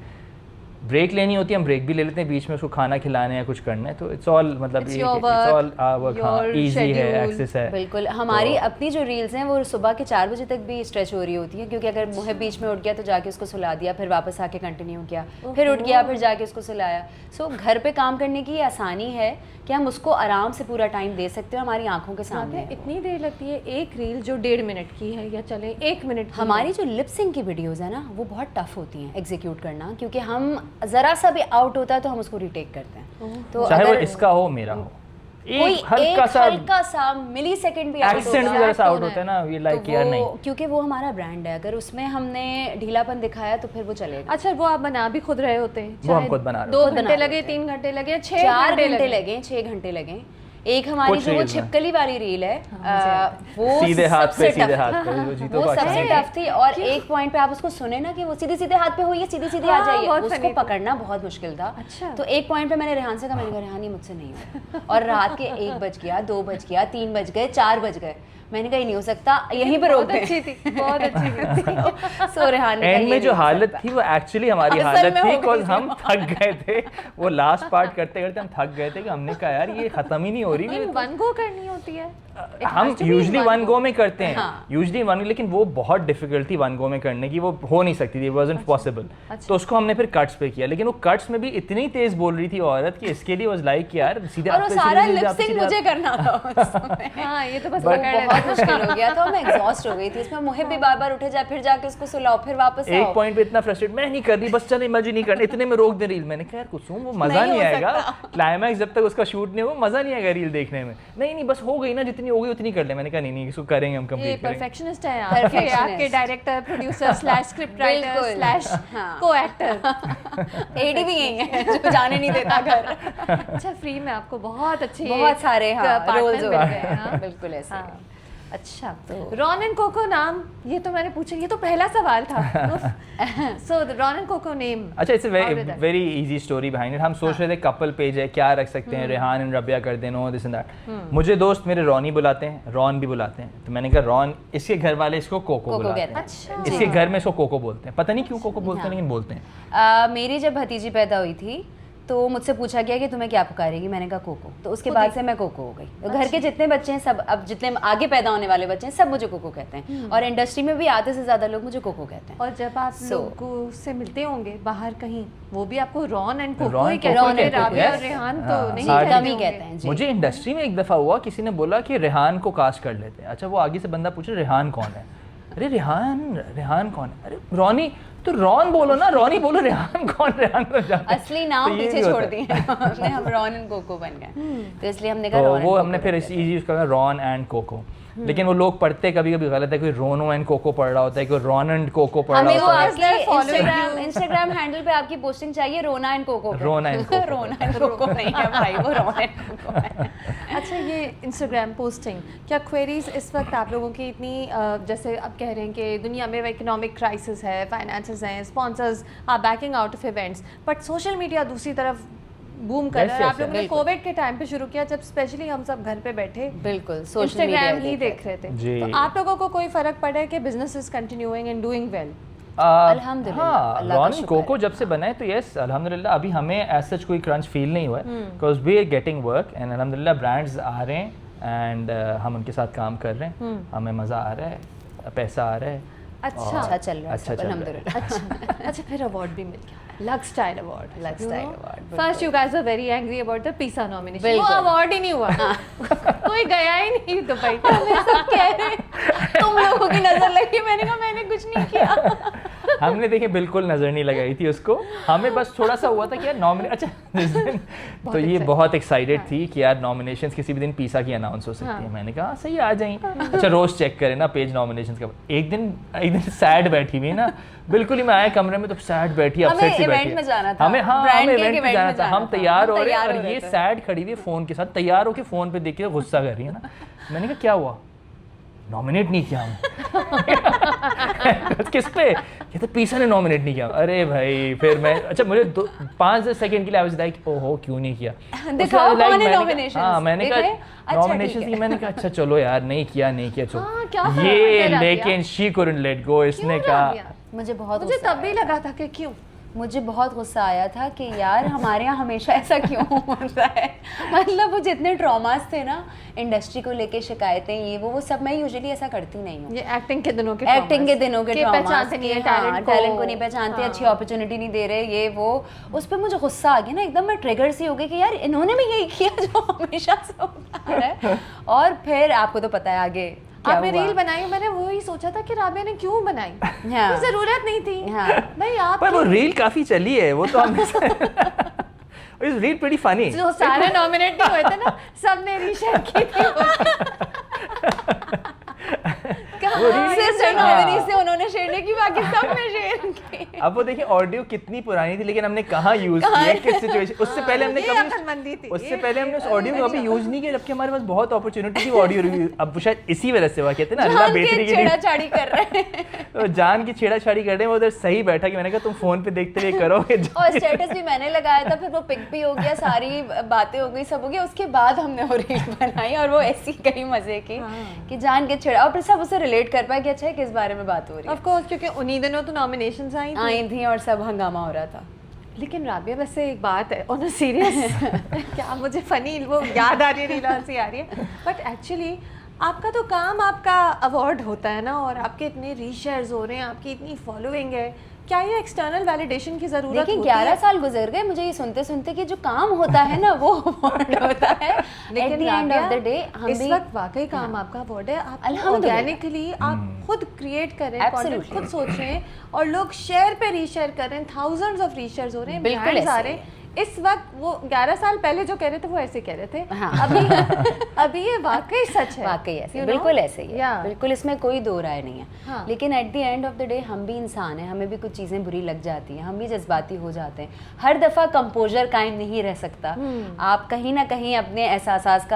ब्रेक लेनी होती है हम ब्रेक भी ले लेते हैं बीच में, उसको खाना खिलाने या कुछ करना है, तो इट्स ऑल मतलब इट्स ऑल वर्क, इजी है, एक्सेस है। बिल्कुल हमारी अपनी जो रील्स हैं वो सुबह के 4 बजे तक भी स्ट्रेच हो रही होती है, क्योंकि अगर मुझे बीच में उठ गया तो जाके उसको सुला दिया, फिर वापस आके कंटिन्यू किया, फिर उठ गया फिर जाके उसको सुलाया। सो घर पे काम करने की आसानी है कि हम उसको आराम से पूरा टाइम दे सकते हो, हमारी आंखों के सामने। इतनी देर लगती है एक रील जो 1.5 मिनट की है या चले 1 मिनट। हमारी जो लिप सिंक की वीडियोस है ना वो बहुत टफ होती हैं एग्जीक्यूट करना, क्योंकि हम ज़रा सा भी आउट होता है तो हम उसको रिटेक करते हैं। तो चाहे वो इसका हो मेरा हो, एक हल्का सा मिलीसेकंड भी एक्सेंट भी जरा सा आउट होता है ना, ये लाइक यार नहीं, क्योंकि वो हमारा ब्रांड है। अगर उसमें हमने ढीलापन दिखाया तो फिर वो चलेगा। अच्छा वो आप बना भी खुद रहे होते हैं? वो हम खुद बना रहे 2 घंटे लगे, 3 घंटे लगे, 4 घंटे लगे, 6 घंटे लगे। एक हमारी जो वो छिपकली वाली रील है वो सीधे हाथ पे वो सबसे टफ थी, और एक पॉइंट पे आप उसको सुने ना कि वो सीधे सीधे हाथ पे हुई है, सीधे सीधे आ जाइए, उसको पकड़ना बहुत मुश्किल था। तो एक पॉइंट पे मैंने रेहान से कहा, मैंने कहा रेहान ये मुझसे नहीं होगा, और रात के 1 बज गया, 2 बज गया, 3 बज गए, 4 बज गए, मैंने कहा नहीं हो सकता, यहीं पर रोक दे। अच्छी थी, बहुत अच्छी थी। सो रेहान एंड में जो हालत थी वो एक्चुअली हमारी हालत थी, बिकॉज़ हम थक गए थे। वो लास्ट पार्ट करते करते हम थक गए थे कि हमने कहा यार ये खत्म ही नहीं हो रही। वन गो करनी होती है, हम यूजुअली 1 गो में करते हैं, यूजुअली 1, लेकिन वो बहुत डिफिकल्ट थी 1 गो में करने की, वो हो नहीं सकती थी, वाज़न्ट पॉसिबल। तो उसको हमने फिर कट्स पे किया, लेकिन वो कट्स में भी इतनी तेज बोल रही थी औरत कि इसके लिए वाज लाइक यार सीधे और सारा लिप सिंक मुझे करना था उस समय। हां ये तो बस बहुत मुश्किल हो गया था, मैं एग्जॉस्ट हो गई थी इसमें। मुझे भी बार-बार उठे जाए, फिर जाके उसको सुलाओ, फिर वापस आओ। एक पॉइंट पे इतना फ्रस्ट्रेट, मैं नहीं कर रही, बस चल इमेजिन नहीं करना, इतने में रोक दे रील। मैंने कहा यार कुछ वो मजा नहीं आएगा, क्लाइमैक्स जब तक उसका शूट नहीं हो मजा नहीं आएगा रील देखने में। नहीं बस हो गई ना, जितनी हो गई उतनी कर ले। मैंने कहा नहीं इसको करेंगे हम कंप्लीट करेंगे। परफेक्शनिस्ट है आपके डायरेक्टर, प्रोड्यूसर / स्क्रिप्ट राइटर / को एक्टर। एडी भी यही है जो जाने नहीं देता घर। अच्छा फ्री में आपको बहुत अच्छे बहुत सारे रोल्स मिल गए। बिल्कुल ऐसे। अच्छा तो रॉन एंड कोको नाम, ये तो मैंने पूछा, ये तो पहला सवाल था। सो रॉन एंड कोको नेम। अच्छा it's a very easy story behind it. हम सोच रहे थे कपल पेज है, क्या रख सकते हैं, रेहान एंड रबिया कर देना, दिस एंड दैट। मुझे दोस्त मेरे रॉनी बुलाते हैं, रॉन भी बुलाते हैं, तो मैंने कहा रॉन, इसके घर वाले इसको कोको बुलाते हैं। अच्छा इसके घर में इसको कोको बोलते हैं, पता नहीं क्यों कोको बोलते हैं, लेकिन बोलते हैं। मेरी जब भतीजी पैदा हुई थी तो मुझसे पूछा गया कि तुम्हें क्या पुकारेगी, मैंने कहा कोको। तो उसके बाद से मैं कोको हो गई। तो घर के जितने बच्चे हैं सब, अब जितने आगे पैदा होने वाले बच्चे हैं सब मुझे कोको कहते हैं, और इंडस्ट्री में भी आधे से ज़्यादा लोग मुझे कोको कहते हैं। और जब आप लोगों से मिलते होंगे बाहर कहीं, वो भी आपको रॉन एंड कोको रॉन ही कोको कहते हैं, कहते राबिया हैं, और रेहान yes. तो हाँ, नहीं हाँ, कम ही होंगे। कहते हैं जी। मुझे इंडस्ट्री में एक दफ़ा हुआ, किसी ने बोला कि रेहान को कास्ट कर लेते हैं। अच्छा, वो आगे से बंदा पूछे रेहान कौन है, अरे रेहान कौन है, अरे रॉनी, तो रॉन बोलो ना, रॉनी बोलो, रेहान कौन, रेहान को जानते हैं। असली नाम तो ये पीछे भी छोड़ होता है। दिए हमने, हम रॉन एंड कोको बन गए, तो इसलिए हमने कहा तो रॉन वो एंड हमने कोको फिर रख इस देते हैं। यूज करा रॉन एंड कोको, लेकिन वो लोग पढ़ते कभी कभी गलत है, कोई रोनो एंड कोको पढ़ रहा होता है, कोई रॉन एंड कोको पढ़ रहा हमें वो होता है। आपके इंस्टाग्राम हैंडल पे आपकी पोस्टिंग चाहिए रोना एंड कोको पे। रोना एंड कोको। रोना एंड कोको नहीं है भाई, वो रोना एंड कोको है। अच्छा, ये इंस्टाग्राम पोस्टिंग, क्या क्वेरीज इस वक्त आप लोगों की इतनी जैसे आप कह रहे हैं कि दुनिया में इकोनॉमिक क्राइसिस है, फाइनेंसेस हैं, sponsors are backing out of events, but social media दूसरी तरफ बूम कर रहा है। आप लोगों ने कोविड के टाइम पे शुरू किया, जब स्पेशली हम सब घर पे बैठे बिल्कुल सोशल मीडिया इंस्टाग्राम ही देख रहे थे, तो आप लोगों को कोई फर्क पड़ा है कि business is continuing and doing well? अल्हम्दुलिल्लाह, हाँ, अल्लाह का रॉन शुक्र कोको है। जब से बना है तो यस अल्हम्दुलिल्लाह, अभी हमें एज सच कोई क्रंच फील नहीं हुआ है, because we are getting work and अल्हम्दुलिल्लाह ब्रांड्स आ रहे हैं एंड हम उनके साथ काम कर रहे हैं, हमें मज़ा आ रहा है, पैसा आ रहा है। अच्छा चल रहा है अच्छा सब, चल रहा है। अल्हम्दुलिल्लाह। अच्छा, फिर अवार्ड भी मिल गया, Lux style award. Lux style award, first you guys are very angry about the pizza nomination, वो बिल्कुल। अवार्ड ही नहीं हुआ, कोई गया ही नहीं दुबई। सब कह रहे हैं तुम लोगों की नजर लगी, मैंने कहा मैंने कुछ नहीं किया। हमने देखिए बिल्कुल नज़र नहीं लगाई थी उसको, हमें बस थोड़ा सा हुआ था कि यार नॉमिने अच्छा जिस दिन तो ये बहुत एक्साइटेड थी कि यार नॉमिनेशंस किसी भी दिन पिज़्ज़ा की अनाउंस हो सकती है। मैंने कहा सही आ जाएं। अच्छा, रोज़ चेक करें ना पेज नॉमिनेशंस का। एक दिन सैड बैठी हुई ना, बिल्कुल ही मैं आया कमरे में तो सैड बैठी, अपसेट सी बैठी। इवेंट में जाना था, हमें ब्रांड के इवेंट में जाना था, हम तैयार हो रहे हैं और ये थे। सैड खड़ी हुई फ़ोन के साथ, तैयार होके फ़ोन पे देख के गुस्सा कर रही है ना। मैंने कहा क्या हुआ, नॉमिनेट नहीं किया हम। किस पे, ये तो पिज़्ज़ा ने नॉमिनेट नहीं किया। अरे भाई, फिर मैं अच्छा मुझे 5 सेकंड के लिए आई वाज लाइक ओहो क्यों नहीं किया। दिखाओ कौन है नॉमिनेशंस। हाँ, मैंने कहा अच्छा, नॉमिनेशंस की, मैंने कहा अच्छा चलो यार नहीं किया चलो। हाँ, क्या फर्क ये पड़ गया? लेकिन शी कुडंट लेट गो, इसने कहा। मुझे बहुत मुझे गुस्सा तब भी आया लगा था कि क्यों, मुझे बहुत गुस्सा आया था कि यार हमारे यहाँ हमेशा ऐसा क्यों होता है। मतलब वो जितने ट्रॉमास थे ना इंडस्ट्री को लेके, शिकायतें ये वो सब मैं यूजुअली ऐसा करती नहीं हूँ। ये एक्टिंग के दिनों के पहचानते नहीं है, टैलेंट टैलेंट को नहीं पहचानते, अच्छी अपॉर्चुनिटी नहीं दे रहे, ये वो। उस पर मुझे गुस्सा आ गया ना, एकदम मैं ट्रिगर सी हो गई कि यार इन्होंने भी यही किया जो हमेशा से होता आ रहा है। और फिर आपको तो पता है आगे आपने रील बनाई, मैंने वही सोचा था कि राबिया ने क्यों बनाई, हाँ। कोई जरूरत नहीं थी। हाँ। भाई आप पर वो रील काफी चली है, वो तो हमने इस रील प्रीटी फनी। जो सारे नॉमिनेट नहीं हुए थे ना, सबने रीशेयर की थी। से उन्होंने शेयर नहीं की, बाकी सबने शेयर की। अब वो देखिए ऑडियो कितनी पुरानी थी, लेकिन हमने कहाँ यूज किया, किस सिचुएशन। उससे पहले हमने उससे पहले हमने उस ऑडियो को कभी यूज नहीं किया, जबकि हमारे पास बहुत अपॉर्चुनिटी थी ऑडियो रिव्यू। अब शायद इसी वजह से हुआ, कहते हैं ना अल्लाह बेहतरी के लिए छेड़ाछाड़ी कर रहे हैं। तो जान की छेड़ाछाड़ी कर रहे हैं। वो उधर सही बैठा कि मैंने कहा तुम फोन पे देखते हुए करोगे। और स्टेटस भी मैंने लगाया था, फिर वो पिक भी हो गया, सारी बातें हो गई, सब हो गया। उसके बाद हमने वो रील बनाई और वो ऐसी कई मजे की कि जान के छेड़ा, और फिर सब उसे रिलेट कर पाए कि अच्छा है किस बारे में बात हो रही है। ऑफ कोर्स, क्योंकि उन्हीं दिनों तो नॉमिनेशंस आई थी और सब हंगामा हो रहा था। लेकिन राबिया, वैसे एक बात है ऑन अ सीरियस, क्या मुझे फनी वो याद आ रही है, रील सी आ रही है, बट एक्चुअली आपका तो काम आपका अवार्ड होता है ना, और आपके इतने रीशेयर्स हो रहे हैं, आपकी इतनी फॉलोइंग है, क्या ये एक्सटर्नल वैलिडेशन की जरूरत होती है? 11 साल गुजर गए मुझे ये सुनते सुनते कि जो काम होता है ना वो अवार्ड होता है। लेकिन एंड ऑफ द डे हम इस भी वक्त वाकई काम आपका अवार्ड है। आप अल्हम्दुलिल्लाह। ऑर्गेनिकली आप खुद क्रिएट कर रहे हैं, कंटेंट Absolutely. खुद सोच रहे हैं, और लोग शेयर पे रीशेयर कर रहे हैं, थाउजेंड्स ऑफ रीशेयर्स हो रहे हैं, बिल्कुल brands आ ऐसे रहे हैं। इस वक्त वो 11 साल पहले जो कह रहे थे वो ऐसे कह रहे थे, हाँ। अभी ये वाकई सच है, वाकई ऐसे you know? बिल्कुल ऐसे ही है, Yeah. बिल्कुल इसमें कोई दो राय नहीं है। हाँ। लेकिन at the end of the day हम भी इंसान हैं, हमें भी कुछ चीज़ें बुरी लग जाती हैं, हम भी जज्बाती हो जाते हैं। हर दफ़ा कंपोजर कायम नहीं रह सकता, आप कहीं ना कहीं अपने एहसासात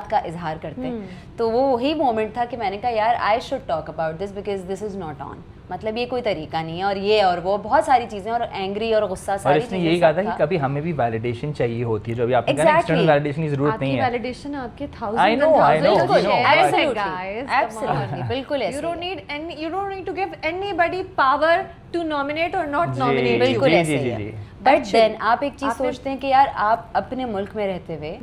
का इजहार करते हैं। तो वो वही मोमेंट था कि मैंने कहा यार I should talk about this because this is not on. मतलब ये कोई तरीका नहीं है, और ये और वो बहुत सारी चीज़ें, और एंग्री और गुस्सा और सारी इसने चीज़ें यही कहा सब था कि कभी हमें भी वैलिडेशन चाहिए होती है, जो अभी आपने कहा Exactly. एक्सटर्नल वैलिडेशन की जरूरत नहीं है। वैलिडेशन आपके I thousands know, I know, बिल्कुल, you know, absolutely, absolutely, बिल्कुल ऐसे You don't ही है। need any, you don't need to give anybody power to nominate or not ji, nominate you. बिल्कुल जी, ऐसे जी, ही जी, है। जी। बट देन आप एक चीज़ सोचते हैं कि यार आप अपने मुल्क में रहते हुए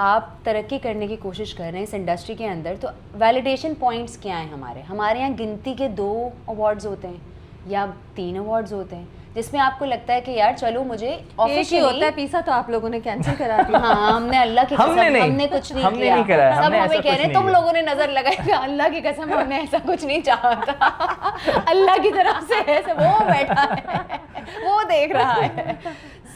आप तरक्की करने की कोशिश कर रहे हैं इस इंडस्ट्री के अंदर, तो वैलिडेशन पॉइंट्स क्या हैं हमारे यहाँ गिनती के 2 अवार्ड्स होते हैं या 3 अवार्ड्स होते हैं जिसमें आपको लगता है कि यार चलो मुझे ऑफिशियल होता है पीसा, तो आप लोगों ने कैंसिल करा दिया। हाँ, हमने अल्लाह की कसम हमने कुछ नहीं किया, नहीं करा, सब हमने हमें ऐसा कह कुछ रहे हैं नहीं तुम किया। लोगों ने नजर लगाई, अल्लाह की कसम हमने ऐसा कुछ नहीं चाहा था। अल्लाह की तरफ से ऐसे वो बैठा है, वो देख रहा है।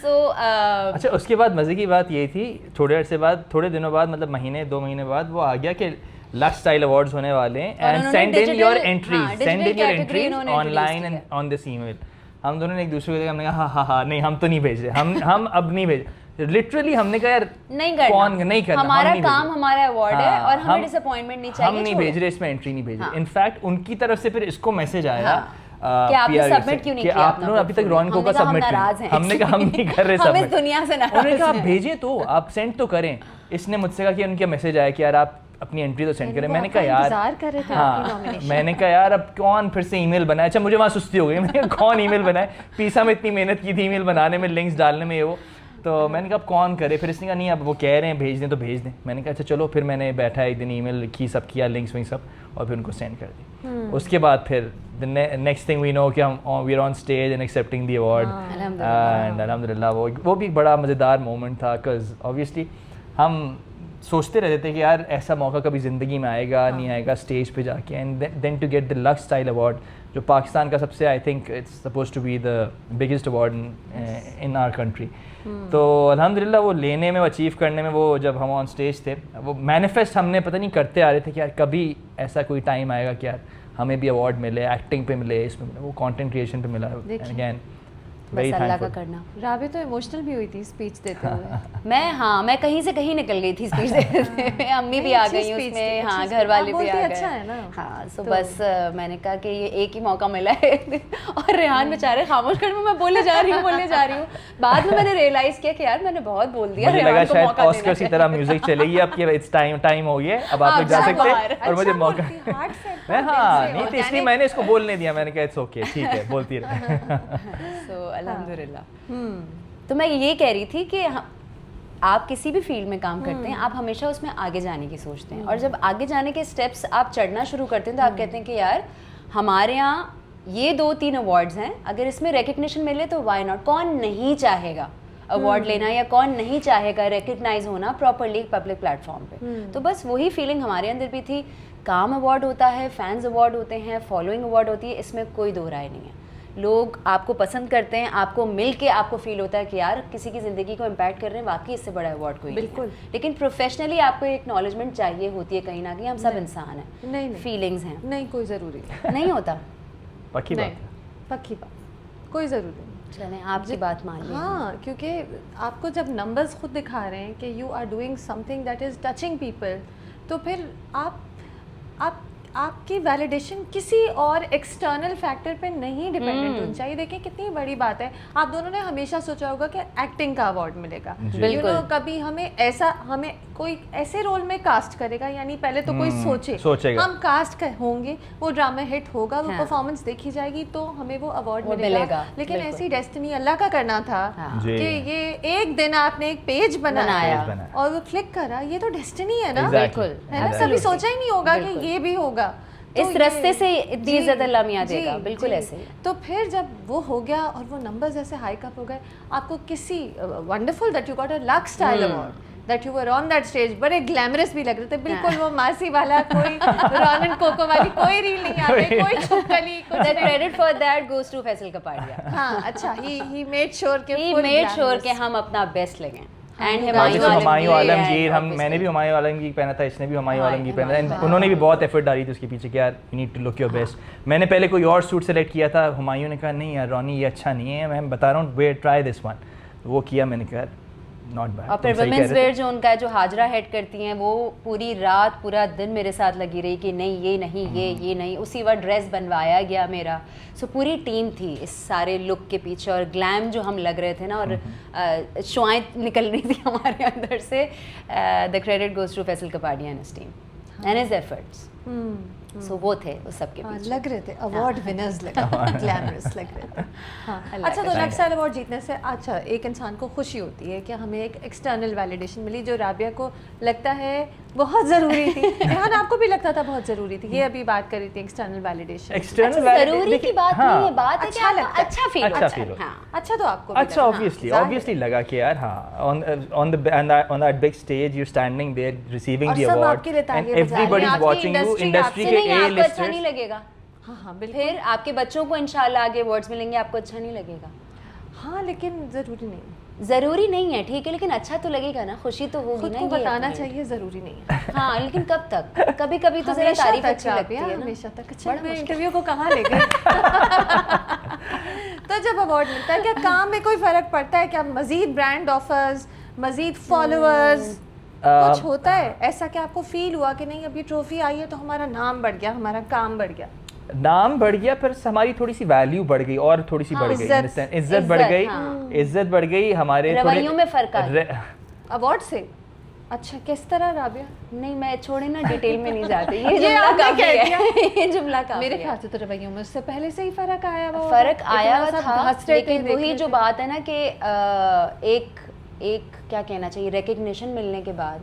सो अच्छा, उसके बाद मज़े की बात ये थी, थोड़े अरसे बाद, थोड़े दिनों बाद, मतलब महीने 2 महीने बाद वो आ गया कि लक्स स्टाइल अवार्ड्स होने वाले हैं and send in your entries online and on this email. हम दोनों ने एक दूसरे को देखा, हमने कहा हाँ नहीं हम तो नहीं भेज रहे, हम अब नहीं भेज, लिटरली हमने कहा यार नहीं करना, कौन नहीं करना, हमारा काम हमारा अवार्ड है और हमें हम डिसअपॉइंटमेंट नहीं चाहिए, हम नहीं भेज रहे, इसमें एंट्री नहीं भेज रहे। इनफैक्ट उनकी तरफ से फिर इसको मैसेज आया कि आपने सबमिट क्यों नहीं किया, आप लोग अभी तक रॉनिको का सबमिट नहीं, हमने कहा हम नहीं कर रहे हम इस सबमिट, दुनिया से नाराज उन्होंने कहा आप हैं। भेजें तो आप सेंड तो करें। इसने मुझसे कहा कि उनका मैसेज आया कि यार आप अपनी एंट्री तो सेंड करें। मैंने कहा यार इंतजार कर रहे थे आपकी नॉमिनेशन। मैंने कहा यार अब कौन फिर से ईमेल बनाए, अच्छा मुझे वहाँ सुस्ती हो गई, मैंने कहा कौन ईमेल बनाए, पीसा में इतनी मेहनत की थी ईमेल बनाने में, लिंक्स डालने में, ये वो, तो मैंने कहा अब कौन करे, फिर इसने कहा नहीं अब वो कह रहे हैं भेज दें तो भेज दें। मैंने कहा अच्छा चलो, फिर मैंने बैठा एक दिन ईमेल लिखी, सब किया, लिंक्स विंक्स सब, और फिर उनको सेंड कर दी। उसके बाद फिर नेक्स्ट थिंग वी नो कि हम we are on stage and accepting the award, and अल्हम्दुलिल्लाह वो भी बड़ा मज़ेदार मोमेंट था, बिकॉज ऑब्वियसली हम सोचते रहते थे कि यार ऐसा मौका कभी ज़िंदगी में आएगा नहीं आएगा स्टेज पे जाके, and then to get the Lux style award, जो पाकिस्तान का सबसे, I think it's suppose to be the biggest award in our country. तो अल्हम्दुलिल्लाह वो लेने में, वो अचीव करने में, वो जब हम ऑन स्टेज थे, वो मैनिफेस्ट हमने पता नहीं करते आ रहे थे कि यार कभी ऐसा कोई टाइम आएगा कि यार हमें भी अवार्ड मिले, एक्टिंग पे मिले, इसमें मिले, वो कंटेंट क्रिएशन पे मिला। अगेन बस अल्लाह का करना। राबी तो इमोशनल भी हुई थी स्पीच देते हुए। मैं कहीं से कहीं निकल गई थी स्पीच देते हुए, अम्मी भी आ गई उसमें, हाँ घर वाले भी आ गए, अच्छा है ना। हाँ सो बस मैंने कहा कि ये एक ही मौका मिला है और रेहान बेचारे खामोश कर, मैं बोले जा रही हूँ। बाद में मैंने रियलाइज किया कि यार मैंने बहुत बोल दिया, मुझे लगा शायद ऑस्कर की तरह म्यूजिक चलेगी अब कि इट्स टाइम हो गया, अब आप लोग जा सकते हैं, और मुझे मौका, मैं हाँ नहीं तो इसलिए मैंने इसको बोलने दिया, मैंने कहा इट्स ओके, ठीक है बोलती रहे। सो अल्हम्दुलिल्लाह। तो मैं ये कह रही थी कि आप किसी भी फील्ड में काम करते हैं, आप हमेशा उसमें आगे जाने की सोचते हैं, और जब आगे जाने के स्टेप्स आप चढ़ना शुरू करते हैं तो आप कहते हैं कि यार हमारे यहाँ ये 2-3 अवार्ड्स हैं, अगर इसमें रिकग्निशन मिले तो वाई नॉट, कौन नहीं चाहेगा अवार्ड लेना, या कौन नहीं चाहेगा रिकग्नाइज होना प्रॉपरली पब्लिक प्लेटफॉर्म पे। तो बस वही फीलिंग हमारे अंदर भी थी। काम अवार्ड होता है, फैंस अवार्ड होते हैं, फॉलोइंग अवार्ड होती है, इसमें कोई दो राय नहीं है। लोग आपको पसंद करते हैं, आपको मिल के आपको फील होता है कि यार किसी की ज़िंदगी को इम्पैक्ट कर रहे हैं, वाकई इससे बड़ा अवार्ड कोई बिल्कुल नहीं है। लेकिन प्रोफेशनली आपको एक्नॉलेजमेंट चाहिए होती है कहीं ना कहीं, हम सब इंसान हैं, नहीं फीलिंग्स हैं, नहीं कोई ज़रूरी नहीं होता, पक्की बात है, पक्की बात, कोई ज़रूरी नहीं। चलें आपकी बात मान ली। हाँ, क्योंकि आपको जब नंबर्स खुद दिखा रहे हैं कि you are doing something that is touching people, तो फिर आपकी वैलिडेशन किसी और एक्सटर्नल फैक्टर पे नहीं डिपेंडेंट होनी चाहिए। देखिए कितनी बड़ी बात है, आप दोनों ने हमेशा सोचा होगा कि एक्टिंग का अवार्ड मिलेगा, यू नो, कभी हमें कोई ऐसे रोल में कास्ट करेगा, यानी पहले तो कोई सोचेगा हम कास्ट होंगे, वो ड्रामा हिट होगा, वो परफॉर्मेंस देखी जाएगी तो हमें वो अवार्ड मिलेगा। लेकिन ऐसी डेस्टिनी अल्लाह का करना था कि ये एक दिन आपने एक पेज बनाया और वो क्लिक करा, ये तो डेस्टिनी है ना, बिल्कुल है ना, कभी सोचा ही नहीं होगा कि ये भी होगा, इस रास्ते से इतनी इज्जत अल्लाह मियां देगा, बिल्कुल ऐसे। तो फिर जब वो हो गया और वो नंबर्स ऐसे हाई कप हो गए, आपको किसी wonderful that you got a luck style award, that you were on that stage, बड़े ग्लैमरस भी लग रहे थे, बिल्कुल वो मासी वाला, कोई रॉन एंड कोको वाली कोई रील नहीं आ रही, कोई छुपकली, कुछ the credit for that goes to Faisal Kapadia. हाँ अच्छा, ही मेड श्योर के हम अपना बेस्ट लगें। एंड हुमायूं आलमगीर, मैंने भी हुमायूं आलमगीर पहना था, इसने भी हुमायूं आलमगीर पहना था, उन्होंने भी बहुत एफर्ट डाली थी उसके पीछे कि यार you need to look your best. मैंने पहले कोई और सूट सेलेक्ट किया था, हुमायूं ने कहा नहीं यार रॉनी ये अच्छा नहीं है, मैं बता रहा हूँ वेयर ट्राई दिस वन, वो किया, मैंने कहा नॉट बैड। और फिर वुमेन्स वेयर जो उनका जो हाजरा हेड करती हैं, वो पूरी रात पूरा दिन मेरे साथ लगी रही कि नहीं ये नहीं, ये नहीं, उसी वक्त ड्रेस बनवाया गया मेरा। सो पूरी टीम थी इस सारे लुक के पीछे, और ग्लैम जो हम लग रहे थे ना, और शुआएं निकल रही थी हमारे अंदर से। The credit goes to Faisal Kapadia and his team and his efforts. So वो थे उस सबके हाँ, पीछे। लग रहे थे अवार्ड विनर्स, लग ग्लैमरस लग रहे थे। हाँ, अच्छा तो नेक्स्ट स्टाइल अवार्ड जीतने से अच्छा एक इंसान को खुशी होती है कि हमें एक एक्सटर्नल वैलिडेशन मिली जो राबिया को लगता है बहुत ज़रूरी थी। रेहान आपको भी लगता था बहुत ज़रूरी थी, ये अभी बात कर रही थी एक्सटर्नल वैलिडेशन। एक्सटर्नल जरूरी की बात नहीं है, बात है कि अच्छा आपको लगता है। अच्छा फील अच्छा होता feel है। होता है। हाँ। अच्छा तो आपको भी अच्छा लगा, हाँ, ऑब्वियसली लगा कि यार हाँ on that big stage you're standing there receiving और the सब award आपके लिए तालियां and बजा रहे हैं, everybody's आपकी watching you, industry इंडस्ट्री आपसे के नहीं, A आपको अच्छा नहीं listers। लगेगा, हाँ हाँ बिल्कुल। फिर आपके बच्चों को इंशाल्लाह आगे अवार्ड्स मिलेंगे, आपको अच्छा नहीं लगेगा। हाँ लेकिन ज़रूरी नहीं, जरूरी नहीं है, ठीक है, लेकिन अच्छा तो लगेगा ना, खुशी तो होगी खुद ना। को ये बताना अपने- चाहिए ज़रूरी नहीं है। हाँ, लेकिन कब तक, कभी कभी तो जरा हमेशा तारीफ तक अच्छी लगती राबिया, है ना। हमेशा तक। अच्छा बड़ा मैं मुश्किल। इंटरव्यू को कहाँ ले गई? तो जब अवार्ड मिलता है क्या काम में कोई फ़र्क पड़ता है क्या? मज़ीद ब्रांड ऑफर्स, मज़ीद फॉलोअर्स कुछ होता है ऐसा? क्या आपको फील हुआ कि नहीं अब ये ट्रॉफी आई है तो हमारा नाम बढ़ गया, हमारा काम बढ़ गया? नाम बढ़ गया, फिर हमारी थोड़ी सी वैल्यू बढ़ गई और थोड़ी सी बढ़ गई, इज्जत बढ़ गई, हाँ। इज्जत बढ़ गई हमारे रवैयों में फर्क आ गया। अवार्ड से? अच्छा किस तरह राबिया? नहीं, मैं छोड़े ना, डिटेल में नहीं जाते, ये ये जुमला आपने काफी कह है। ये जुमला काफी मेरे है। ख्याल से तो रवैयों में उससे पहले से ही फर्क आया हुआ फर्क होगा। आया इतना सब था, हंस रहे थे, लेकिन देख वही रहे जो थे। बात है ना कि एक क्या कहना चाहिए, रिकग्निशन मिलने के बाद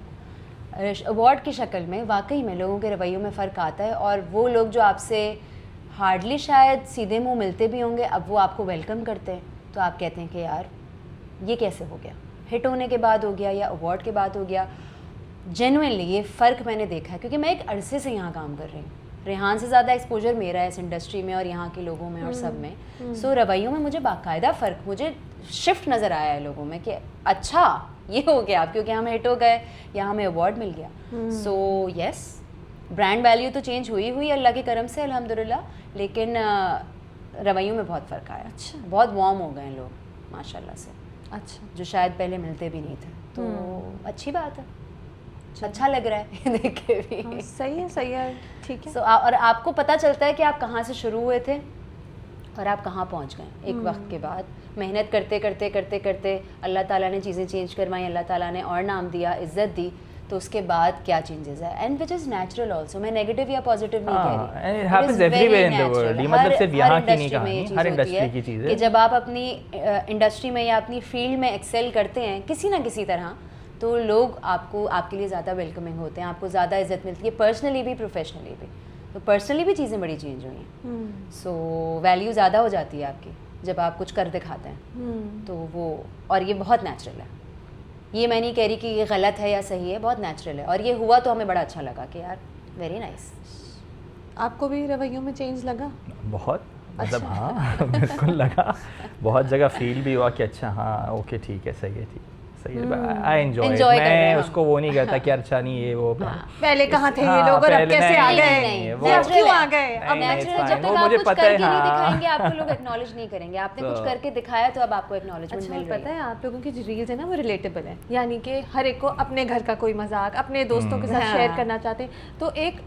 अवार्ड की शक्ल में वाकई में लोगों के रवैयों में फ़र्क आता है, और वो लोग जो आपसे हार्डली शायद सीधे मुंह मिलते भी होंगे, अब वो आपको वेलकम करते हैं, तो आप कहते हैं कि यार ये कैसे हो गया, हिट होने के बाद हो गया या अवार्ड के बाद हो गया। जेन्युइनली ये फ़र्क मैंने देखा है, क्योंकि मैं एक अरसे से यहाँ काम कर रही हूँ। रेहान से ज़्यादा एक्सपोजर मेरा है इस इंडस्ट्री में और यहाँ के लोगों में और सब में। सो रवैयों में मुझे बाकायदा फ़र्क, मुझे शिफ्ट नज़र आया है लोगों में कि अच्छा ये हो गया, क्योंकि हम हिट हो गए या हमें अवार्ड मिल गया। सो यस, ब्रांड वैल्यू तो चेंज हुई अल्लाह के करम से अल्हम्दुलिल्लाह, लेकिन रवैयों में बहुत फ़र्क आया। अच्छा। बहुत वार्म हो गए लोग माशाल्लाह से, अच्छा जो शायद पहले मिलते भी नहीं थे, तो अच्छी बात है, अच्छा लग रहा है देख के भी। हाँ, सही है ठीक है। So, और आपको पता चलता है कि आप कहाँ से शुरू हुए थे और आप कहाँ पहुँच गए एक वक्त के बाद। मेहनत करते करते करते करते अल्लाह ताला ने चीज़ें चेंज करवाई, अल्लाह ताला ने और नाम दिया, इज्जत दी, तो उसके बाद क्या चेंजेस है, and which is natural also. मैं नेगेटिव या पॉजिटिव नहीं कह रही, and it happens everywhere in the world। ये मतलब सिर्फ यहाँ की नहीं कहानी, हर इंडस्ट्री की चीज़ है कि जब आप अपनी इंडस्ट्री में या अपनी फील्ड में एक्सेल करते हैं किसी ना किसी तरह, तो लोग आपके लिए ज़्यादा वेलकमिंग होते हैं, आपको ज़्यादा इज्जत मिलती है, पर्सनली भी प्रोफेशनली भी। तो पर्सनली भी चीज़ें बड़ी चेंज हुई हैं। सो वैल्यू ज़्यादा हो जाती है आपकी जब आप कुछ कर दिखाते हैं, तो वो, और ये बहुत नेचुरल है। ये मैं नहीं कह रही कि ये गलत है या सही है, बहुत नेचुरल है, और ये हुआ तो हमें बड़ा अच्छा लगा कि यार वेरी नाइस। आपको भी रवैयों में चेंज लगा? बहुत, मतलब हाँ बिल्कुल लगा, बहुत जगह फील भी हुआ कि अच्छा हाँ ओके ठीक है, सही है, ठीक सही है। आई एंजॉय, Enjoy कर रहे हैं मैं हम। उसको वो नहीं कहता कि यार अच्छा नहीं ये वो। पहले कहाँ थे ये हाँ, लोग और अब पहले कैसे आ नहीं, गए? नहीं, ये वो- अब क्यों आ गए? अब नहीं, नहीं, नेचुरल, fine, जब तक वो आप मुझे कुछ पता करके है, नहीं हाँ। दिखाएंगे आपको लोग एक्नॉलेज नहीं करेंगे। आपने कुछ तो- करके दिखाया तो अब आपको एक्नॉलेजमेंट अच्छा, मिल और रही पता है। है आप लोगों की जो रील्स है ना वो रिलेटेबल है, यानी कि हर एक को अपने घर का कोई मजाक अपने दोस्तों के साथ हाँ। शेयर करना चाहते हैं, तो एक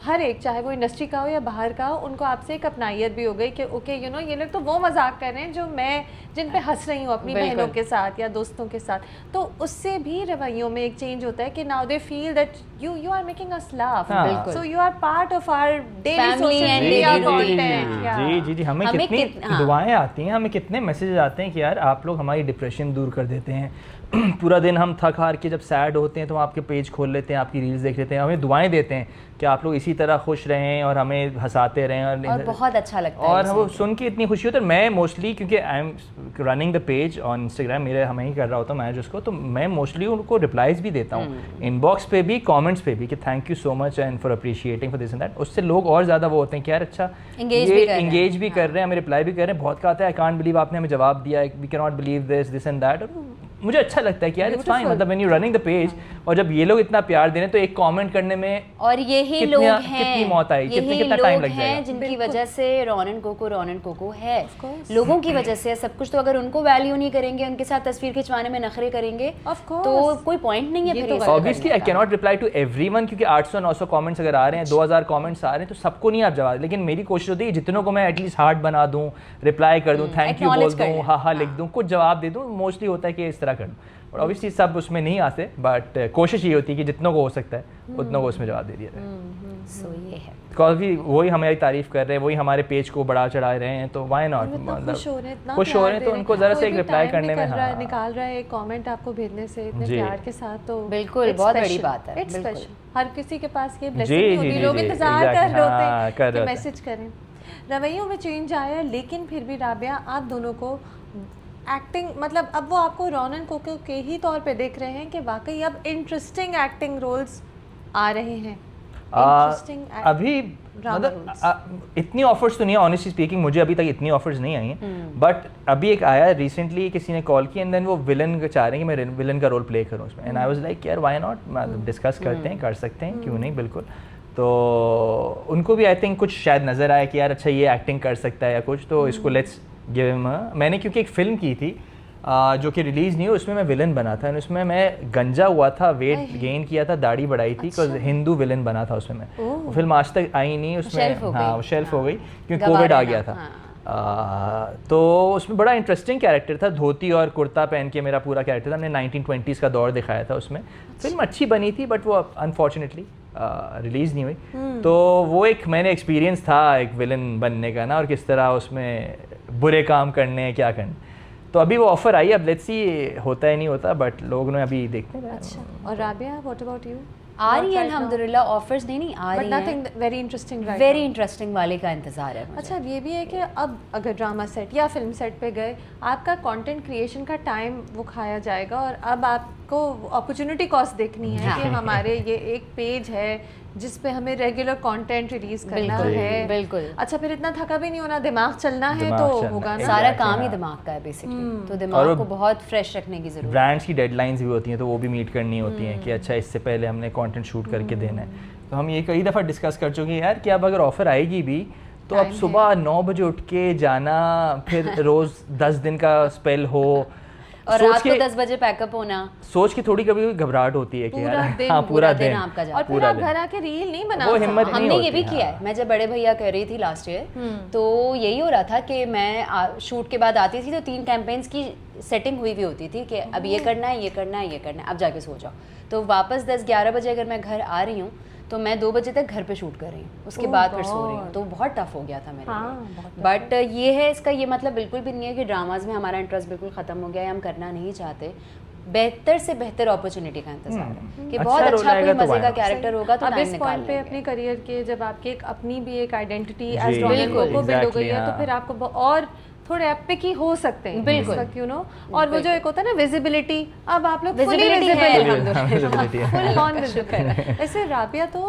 हर एक चाहे वो इंडस्ट्री का हो या बाहर का हो, उनको आपसे एक अपनाइयत भी हो गई कि ओके यू नो ये लोग तो वो मजाक कर रहे हैं जो मैं जिन पे हंस रही हूँ अपनी बिल्कुल। बहनों के साथ या दोस्तों के साथ। तो उससे भी रवैयों में एक चेंज होता है कि now they feel that you are making us laugh, हाँ। बिल्कुल। So you are part of our daily Family social and media daily routine। Content. जी हमें हमें कितनी हाँ। दुआएं आती हैं, हमें कितने मैसेजेस आते हैं कि यार आप लोग हमारी डिप्रेशन दूर कर देते हैं। पूरा दिन हम थक हार के जब सैड होते हैं तो हम आपके पेज खोल लेते हैं, आपकी रील्स देख लेते हैं, हमें दुआएं देते हैं कि आप लोग इसी तरह खुश रहें और हमें हंसाते रहें, और बहुत अच्छा लगता है और ये वो सुन सुन के इतनी खुशी होती है। मैं मोस्टली क्योंकि I am running the page on Instagram, मेरे हमें ही कर रहा होता हूँ मैनेज उसको, तो मैं मोस्टली उनको रिप्लाईज भी देता हूँ इनबॉक्स पे भी, कमेंट्स पे भी कि thank you so much and for appreciating for this and that. उससे लोग और ज़्यादा वो होते हैं कि यार अच्छा Engage भी कर रहे हैं। इंगेज भी कर रहे हैं, हमें रिप्लाई भी कर रहे हैं। बहुत का आता है आई कांट बिलीव आपने हमें जवाब दिया, we can not believe this and that. मुझे अच्छा लगता है कि यार इट्स फाइन, मतलब when you running the page और जब ये लोग इतना प्यार दे रहे हैं तो एक कमेंट करने में और यही कितनी- लोग हैं, कितनी मौत आई, यही कितना लोग टाइम लग हैं जाएगा। जिनकी वजह से रॉनन कोको है। लोगों की वजह से सब कुछ, तो अगर उनको वैल्यू नहीं करेंगे, उनके साथ तस्वीर खिंचवाने में नखरे करेंगे, Of course। तो कोई पॉइंट नहीं है ये फिर तो ये सब ऑब्वियसली आई करने का। Can not reply to everyone, क्योंकि 800-900 कमेंट्स अगर आ रहे हैं, 2000 कमेंट्स आ रहे हैं, तो सबको नहीं आप जवाब, लेकिन मेरी कोशिश होती है जितनों को मैं एटलीस्ट हार्ट बना दूं, रिप्लाई कर दूं, थैंक यू बोल acknowledge कर दूं, लें। हाँ लिख दूं, कुछ जवाब दे दूं। मोस्टली होता है कि इस तरह तरह कर लूँ, बट ऑब्वियसली सब उसमें नहीं आते, बट कोशिश ये होती है कि जितनों को हो सकता है उतनों को उसमें जवाब दे दिया जाए। सो ये है, काफ़ी वही हमारी तारीफ़ कर रहे हैं, वही हमारे पेज को बढ़ा चढ़ा रहे हैं, तो वाई नॉट, खुश हो रहे हैं, इतना खुश हो रहे हैं, तो उनको ज़रा से एक रिप्लाई करने में निकाल रहा है एक कमेंट आपको भेजने से इतने प्यार के साथ, तो बिल्कुल बहुत बड़ी बात है। इट्स स्पेशल, हर किसी के पास ये जी, ब्लेसिंग नहीं जी, होती, जी, लोग जी, इंतजार exactly, कर रहे होते हाँ, हैं कर कि रहे होते मैसेज करें। रवैयों में चेंज आया, लेकिन फिर भी राबिया आप दोनों को एक्टिंग, मतलब अब वो आपको रौनन कोको के ही तौर पे देख रहे हैं कि वाकई अब इंटरेस्टिंग एक्टिंग रोल्स आ रहे हैं? अभी मतलब इतनी ऑफर्स तो नहीं है, ऑनेस्टली स्पीकिंग मुझे अभी तक इतनी ऑफर्स नहीं आई हैं, बट अभी एक आया रिसेंटली, किसी ने कॉल की एंड देन वो विलन चाह रहे हैं कि मैं विलन का रोल प्ले करूं उसमें, एंड आई वाज लाइक यार व्हाई नॉट, डिस्कस करते हैं, कर सकते हैं, क्यों नहीं, बिल्कुल। तो उनको भी आई थिंक कुछ शायद नज़र आया कि यार अच्छा ये एक्टिंग कर सकता है या कुछ, तो इसको लेट्स गिव हिम। मैंने क्योंकि एक फ़िल्म की थी जो कि रिलीज़ नहीं हुई, उसमें मैं विलन बना था, उसमें मैं गंजा हुआ था, वेट गेन किया था, दाढ़ी बढ़ाई थी, बिकॉज हिंदू विलन बना था उसमें मैं। वो फिल्म आज तक आई नहीं उसमें, हाँ वो शेल्फ हो गई क्योंकि कोविड आ गया था। तो उसमें बड़ा इंटरेस्टिंग कैरेक्टर था, धोती और कुर्ता पहन के मेरा पूरा कैरेक्टर था, हमने 1920s का दौर दिखाया था उसमें। फिल्म अच्छी बनी थी बट वो अनफॉर्चुनेटली रिलीज़ नहीं हुई। तो वो एक मैंने एक्सपीरियंस था एक विलन बनने का ना, और किस तरह उसमें बुरे काम करने हैं, क्या करने। तो अभी वो ऑफर आई, अब लेट्स सी होता है नहीं होता, बट लोग ने अभी देखते हैं। अच्छा, और राबिया व्हाट अबाउट यू? आ रही है अल्हम्दुलिल्लाह, ऑफर्स नहीं आ रही है, nothing very interesting, very interesting वाले का इंतजार है मुझे। अच्छा, अब ये भी है कि अब अगर ड्रामा सेट या फिल्म सेट पे गए, आपका कंटेंट क्रिएशन का टाइम वो खाया जाएगा, और अब आपको अपॉर्चुनिटी कॉस्ट देखनी है कि हमारे ये एक पेज है जिस पे हमें रेगुलर कंटेंट रिलीज करना है। बिल्कुल। अच्छा, फिर इतना थका भी नहीं होना, दिमाग चलना है तो होगा ना, सारा काम ही दिमाग का है बेसिकली, तो दिमाग को बहुत फ्रेश रखने की जरूरत है। ब्रांड्स की डेडलाइंस भी होती हैं, तो वो भी मीट करनी होती हैं कि अच्छा इससे पहले हमने कंटेंट शूट करके देना है। तो हम ये कई दफ़ा डिस्कस कर चुके हैं यार कि अब अगर ऑफर आएगी भी तो अब सुबह 9 बजे उठ के जाना, फिर रोज़ 10 दिन का स्पेल हो, और रात को 10 बजे पैकअप होना, सोच के थोड़ी कभी घबराहट होती है कि यार हाँ पूरा दिन आपका जाता है, और फिर आप घर आके रील नहीं बना, वो हिम्मत नहीं हमने होती, ये भी किया है। मैं जब बड़े भैया कर रही थी लास्ट ईयर, तो यही हो रहा था कि मैं शूट के बाद आती थी तो 3 कैंपेन्स की सेटिंग हुई भी होती थी कि अब ये करना है, ये करना है, ये करना है, अब जाके सो जाओ। तो वापस 10-11 बजे अगर मैं घर आ रही हूँ तो मैं 2 बजे तक घर पे शूट कर रही हूँ, उसके बाद फिर सो रही हूँ, तो बहुत टफ हो गया था मेरे लिए। बट ये है, इसका ये मतलब बिल्कुल भी नहीं है कि ड्रामाज में हमारा इंटरेस्ट बिल्कुल ख़त्म हो गया है, हम करना नहीं चाहते। बेहतर से बेहतर अपॉर्चुनिटी का इंतजार है कि बहुत अच्छा कोई मजे का कैरेक्टर होगा तो टाइम निकाल लेंगे। पे अपनी करियर के जब आपकी एक अपनी भी एक आइडेंटिटी एज रौनन कोको बिल्ड हो गई है, तो फिर आपको और थोड़े एपिक ही हो सकते हैं बिल्कुल, यू नो। और वो जो एक होता है ना विजिबिलिटी, अब आप लोग विजिबिलिटी है। ऐसे राबिया तो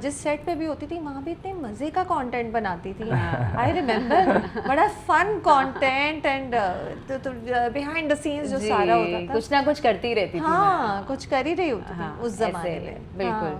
जिस सेट पे भी होती थी वहाँ भी इतने मजे का कंटेंट बनाती थी, आई रिमेम्बर, बड़ा fun content and behind the scenes जो सारा होता था, कुछ ना कुछ करती रहती थी। हाँ, कुछ कर ही रही होती थी उस जमाने में, बिल्कुल।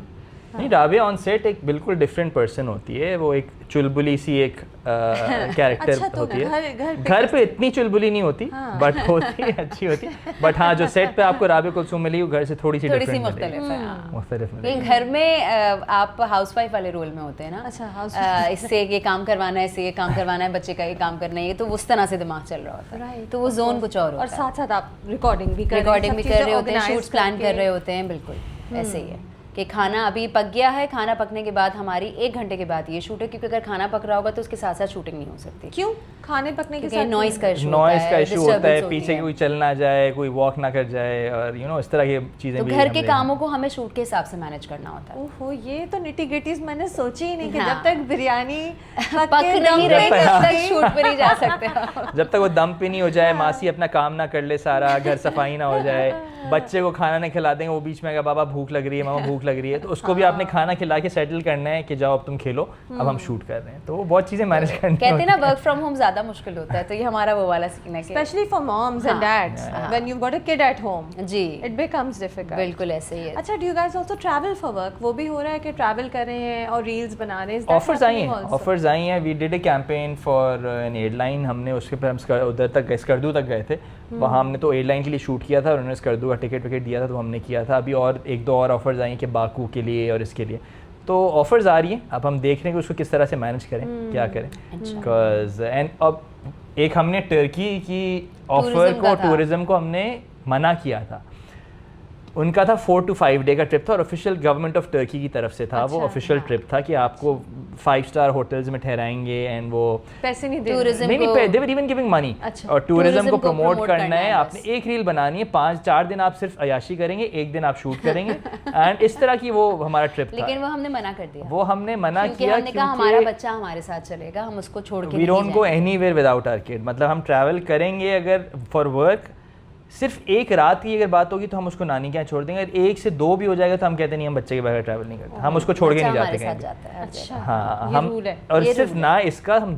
नहीं, राबिया ऑन सेट एक बिल्कुल डिफरेंट पर्सन होती है, वो एक चुलबुली सी एक कैरेक्टर अच्छा, तो होती है। घर पे इतनी चुलबुली नहीं होती, बट होती है, अच्छी होती, बट हाँ जो सेट पे आपको राबिया कुलसुम मिली वो घर से थोड़ी सी मुख्तलिफ है। घर में आप हाउसवाइफ वाले रोल में होते हैं ना, अच्छा, इससे ये काम करवाना है, इससे ये काम करवाना है, बच्चे का ये काम करना है, तो उस तरह से दिमाग चल रहा होता है, तो वो जोन कुछ और होता है। और साथ साथ आप रिकॉर्डिंग भी कर रहे होते हैं, शूट्स प्लान कर रहे होते हैं, बिल्कुल ऐसे ही है कि खाना अभी पक गया है, खाना पकने के बाद हमारी 1 घंटे के बाद ये शूट है, क्योंकि अगर खाना पक रहा होगा तो उसके साथ साथ शूटिंग नहीं हो सकती। क्यों? खाने पकने के साथ नॉइस का इशू होता है, पीछे कोई चल ना जाए, कोई वॉक ना कर जाए, और यू नो इस तरह की चीजें भी। घर के कामों को हमें शूट के हिसाब से मैनेज करना होता है। ओहो, ये तो निटी-ग्रिटीज मैंने सोची ही नहीं कि जब तक बिरयानी पक नहीं रही तब तक शूट पर ही जा सकते हैं। जब तक वो दम पे नहीं हो जाए, मासी अपना काम ना कर ले सारा, घर सफाई ना हो जाए, बच्चे को खाना नहीं खिला देंगे, वो बीच में बाबा भूख लग रही है, मामा भूख लग रही है, तो उसको भी आपने खाना खिला के सेटल करना है कि जाओ अब तुम खेलो, अब हम शूट कर रहे हैं, तो वो बहुत चीजें मैनेज करनी कहते हैं ना वर्क फ्रॉम होम ज्यादा मुश्किल होता है, तो ये हमारा वो वाला सीन है, specially for moms and dads when you got a kid at home, जी इट बिकम्स डिफिकल्ट। बिल्कुल ऐसे ही है। अच्छा, do you guys also travel for work? वो भी हो रहा है कि ट्रैवल कर रहे हैं और रील्स बना रहे हैं? ऑफर्स आई हैं, we did a campaign for an airline, हमने उसके पर हम उधर तक स्कर्दू तक गए थे, वहाँ हमने तो एयरलाइन के लिए शूट किया था और उन्होंने स्कर्दू का टिकट विकेट दिया था, तो हमने किया था। अभी और 1-2 और ऑफर्स आई हैं कि बाकू के लिए और इसके लिए, तो ऑफर्स आ रही हैं, अब हम देख रहे हैं कि उसको किस तरह से मैनेज करें, क्या करें, बिकॉज एंड अब एक हमने टर्की की ऑफर Tourism का को, था। टूरिज्म को हमने मना किया था। उनका था 4 to 5 डे का ट्रिप था और ऑफिशियल गवर्नमेंट ऑफ टर्की की तरफ से था। वो अच्छा, ऑफिशियल ट्रिप था कि आपको 5 स्टार होटल्स में ठहराएंगे एंड वो पैसे नहीं दे Tourism नहीं को- नहीं, दे वर इवन गिविंग मनी। अच्छा। और टूरिज्म Tourism को को प्रमोट promote करना करना है, है आपने बस। एक रील बनानी है, 5-4 दिन आप सिर्फ अयाशी करेंगे, एक दिन आप शूट करेंगे एंड इस तरह की वो हमारा ट्रिप था। लेकिन वो हमने मना कर दिया, वो हमने मना क्योंकि किया हमने कहा हमारा बच्चा हमारे साथ चलेगा, हम उसको छोड़ के वी डोंट नहीं गो जाएंगे। Anywhere without our kid. मतलब हम ट्रैवल करेंगे अगर फॉर वर्क, सिर्फ एक रात की अगर बात होगी तो हम उसको नानी के यहाँ छोड़ देंगे। अगर 1 से 2 भी हो जाएगा तो हम कहते नहीं, हम बच्चे के बगैर ट्रैवल नहीं करते, हम उसको छोड़ के बच्चा नहीं हमारे जाते साथ कहीं भी। जाता है हर अच्छा जगह। हाँ ये हम रूल है। और ये सिर्फ रूल ना इसका, हम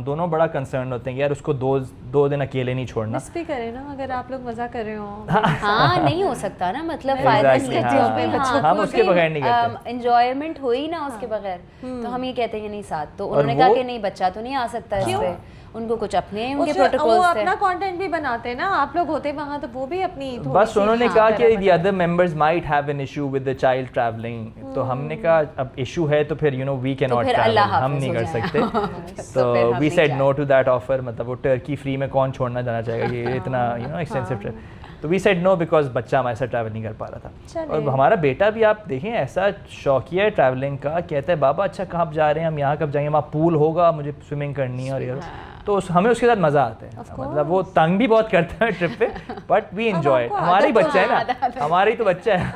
दोनों बड़ा कंसर्न होते हैं कि यार उसको दो दिन अकेले नहीं छोड़ना। मिस भी करें ना, अगर आप लोग मजा कर रहे हो। हाँ नहीं हो सकता ना, मतलब Exactly, फायदा Exactly, नहीं हाँ। है बच्चों हम उसके बगैर नहीं करते। एंजॉयमेंट हो ही ना उसके बगैर, तो हम ये कहते हैं कि नहीं साथ। तो और उन्होंने कहा वो- कि नहीं बच्चा तो नहीं आ सकता इस क्यों? पे, उनको कुछ अपने उनके उससे वो प्रोटोकॉल्स थे। अपना कंटेंट भी बनाते हैं ना, आप लोग होते वहाँ तो वो भी अपनी थोड़ी बस सी उन्होंने हाँ, कहा कि तरह the other members might have an issue with the child traveling। तो हमने कहा अब इशू है तो फिर वी कैन नॉट फिर ट्रैवल, अल्लाह हम हाफिज़ नहीं हो कर जाए। सकते। तो तो फिर हम वी नहीं सेड जाए। No to that offer. मतलब वो टर्की फ्री में कौन छोड़ना जाना चाहेगा, ये इतना एक्सपेंसिव ट्रिप। तो वी सेड नो बिकॉज बच्चा हमारे साथ ट्रैवल नहीं कर पा रहा था। चलिए। और हमारा बेटा भी आप देखें ऐसा शौकिया है ट्रैवलिंग का, कहता है बाबा अच्छा कहाँ जा रहे हैं हम, यहाँ कब जाएंगे, वहाँ पूल होगा, मुझे स्विमिंग करनी है और ये। तो हमें उसके साथ मज़ा आता है। मतलब वो तंग भी बहुत करता है ट्रिप पे, बट वी एंजॉय। आपको हमारा ही आदत बच्चा है ना, हमारा ही तो बच्चा है।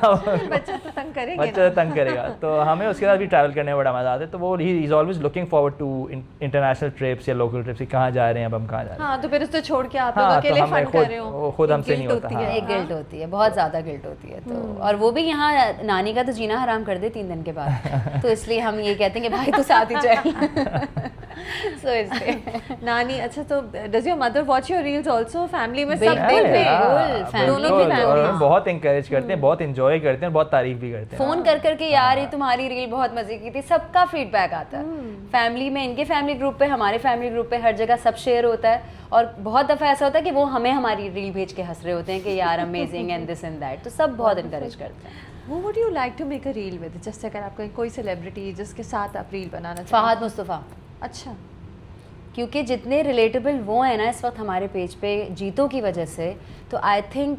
बच्चा तो तंग करेंगे बच्चा ना। तो तंग करेगा, तो हमें उसके साथ भी ट्रैवल करने में बड़ा मजा आता है। तो वो he is always looking forward to international trips या लोकल ट्रिप्स, कहाँ जा रहे हैं अब हम, कहाँ जा रहे हैं। हाँ तो फिर उसको छोड़ के आप लोग हाँ, तो अकेले हमें फन कर रहे हो, वो खुद हमसे एक नहीं guilt होता, होती है। हाँ। एक गिल्ट होती है, बहुत ज़्यादा गिल्ट होती है। तो और वो भी यहाँ नानी का तो जीना हराम कर दे 3 दिन के बाद, तो इसलिए हम ये कहते हैं कि भाई तू साथ ही चल। सो इसलिए नानी, अच्छा तो does your mother watch your reels also? Family में सब बिल्कुल, देख रहे हाँ, हैं, family दोनों बिल्कुल, की और फैमिली। हमें बहुत इंकरेज करते हैं, बहुत इंजॉय करते हैं, बहुत तारीफ भी करते हैं। फोन कर करके यार ये तुम्हारी रील बहुत मजे की थी, सबका फीडबैक आता है फैमिली में, इनके फैमिली ग्रुप पे, हमारे फैमिली ग्रुप पे, हर जगह सब शेयर होता है। और बहुत दफ़ा ऐसा होता है कि वो हमें हमारी रील भेज के हंस रहे होते हैं कि यार amazing and this and that, तो सब बहुत इनकरेज करते हैं। Who would you like to make a reel with? जैसे अगर आपको कोई सेलिब्रिटी जिसके साथ आप रील बनाना चाहें। फहद मुस्तफ़ा, अच्छा, क्योंकि जितने रिलेटेबल वो हैं ना इस वक्त हमारे पेज पे जीतों की वजह से, तो आई थिंक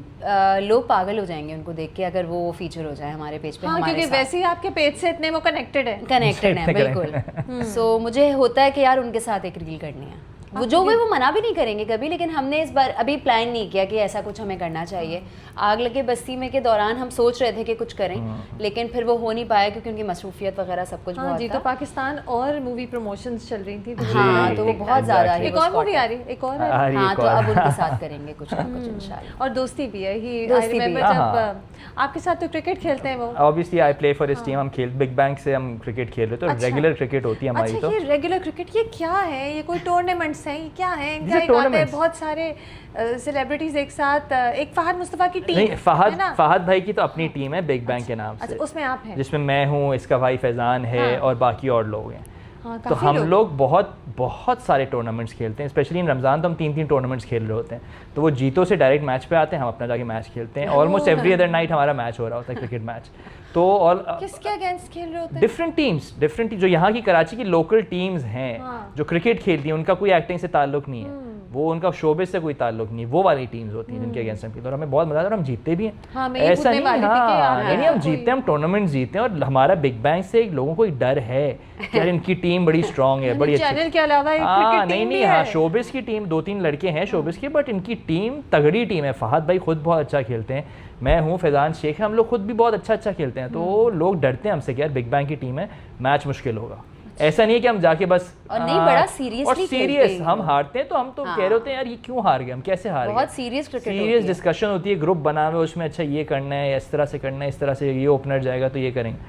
लोग पागल हो जाएंगे उनको देख के अगर वो फीचर हो जाए हमारे पेज पे। हाँ हमारे क्योंकि साथ वैसे ही आपके पेज से इतने वो कनेक्टेड है। कनेक्टेड है बिल्कुल। सो मुझे होता है कि यार उनके साथ एक रील करनी है, वो जो वो मना भी नहीं करेंगे कभी, लेकिन हमने इस बार अभी प्लान नहीं किया कि ऐसा कुछ हमें करना चाहिए। आग लगे बस्ती में के दौरान हम सोच रहे थे कि कुछ करें, लेकिन फिर वो हो नहीं पाया क्योंकि उनकी मसरूफियत वगैरह सब कुछ हाँ बहुत जी, था। तो पाकिस्तान और मूवी प्रमोशंस चल रही थी। हाँ, तो वो बहुत ज़्यादा है। एक और मूवी आ रही है, एक और है। हाँ, तो अब उनके साथ करेंगे कुछ ना कुछ इंशाल्लाह। और दोस्ती भी है ही। आई दोस्ती भी रिमेंबर है। जब आपके साथ तो क्रिकेट खेलते हैं वो। Obviously I play for his team, हम खेल बिग बैंग से हम क्रिकेट खेल रहे थे, तो अच्छा। रेगुलर क्रिकेट होती है हमारी। अच्छा, तो ये रेगुलर क्रिकेट ये क्या है? ये कोई टूर्नामेंट्स हैं, ये क्या है? These इनका are एक आता है tournaments. बहुत सारे सेलिब्रिटीज एक साथ, एक फहद मुस्तफा की टीम नहीं, है ना? फहद भाई की तो अपनी टीम है बिग बैंग के नाम अच्छा, से, उसमें आप हैं। जिसमें मैं हूँ, इसका भाई फैजान है हाँ। और बाकी और लोग हैं। हाँ, तो काफी हम लोग बहुत सारे टूर्नामेंट्स खेलते हैं, स्पेशली इन रमज़ान तो हम 3 टूर्नामेंट्स खेल रहे होते हैं। तो वो जीतो से डायरेक्ट मैच पे आते हैं, हम अपना जाके मैच खेलते हैं। ऑलमोस्ट एवरी अदर नाइट हमारा मैच हो रहा होता है, क्रिकेट मैच। तो और किसके अगेंस्ट खेल रहे होते हैं? डिफरेंट जो यहाँ की कराची की लोकल टीम्स हैं हाँ। जो क्रिकेट खेलती हैं, उनका कोई एक्टिंग से ताल्लुक नहीं है, वो उनका शोबिस से कोई ताल्लुक नहीं, वो वाली टीम्स होती हैं जिनके अगेंस्ट हम खेलते हैं। और हमें बहुत मजा आता है और हम जीतते भी हैं। हाँ, मैं ये ऐसा पूछने नहीं, वाली थी कि हाँ, आप नहीं हम कोई- जीतते हैं, हम टूर्नामेंट जीतते हैं। और हमारा बिग बैंग से लोगों को एक डर है कि यार इनकी टीम बड़ी स्ट्रांग है, बड़ी अच्छी। चैनल के अलावा एक हाँ क्रिकेट नहीं टीम भी नहीं, हाँ है। शोबिस की टीम 2-3 लड़के हैं शोबिस के, बट इनकी टीम तगड़ी टीम है। फहद भाई खुद बहुत अच्छा खेलते हैं, मैं हूँ, फैजान शेख है, हम लोग खुद भी बहुत अच्छा खेलते हैं। तो लोग डरते हैं हमसे कि यार बिग बैंग की टीम है, मैच मुश्किल होगा। ऐसा नहीं है कि हम जाके बस और नहीं, बड़ा seriously और खेलते सीरियस हैं हम लोग। हारते हैं तो हम तो कह रहे होते हैं यार ये क्यों हार गए, हम कैसे हार गए। बहुत serious cricket होती सीरियस है। डिस्कशन होती है, ग्रुप बना हुआ, उसमें अच्छा ये करना है, इस तरह से करना है, इस तरह से ये ओपनर जाएगा तो ये करेंगे।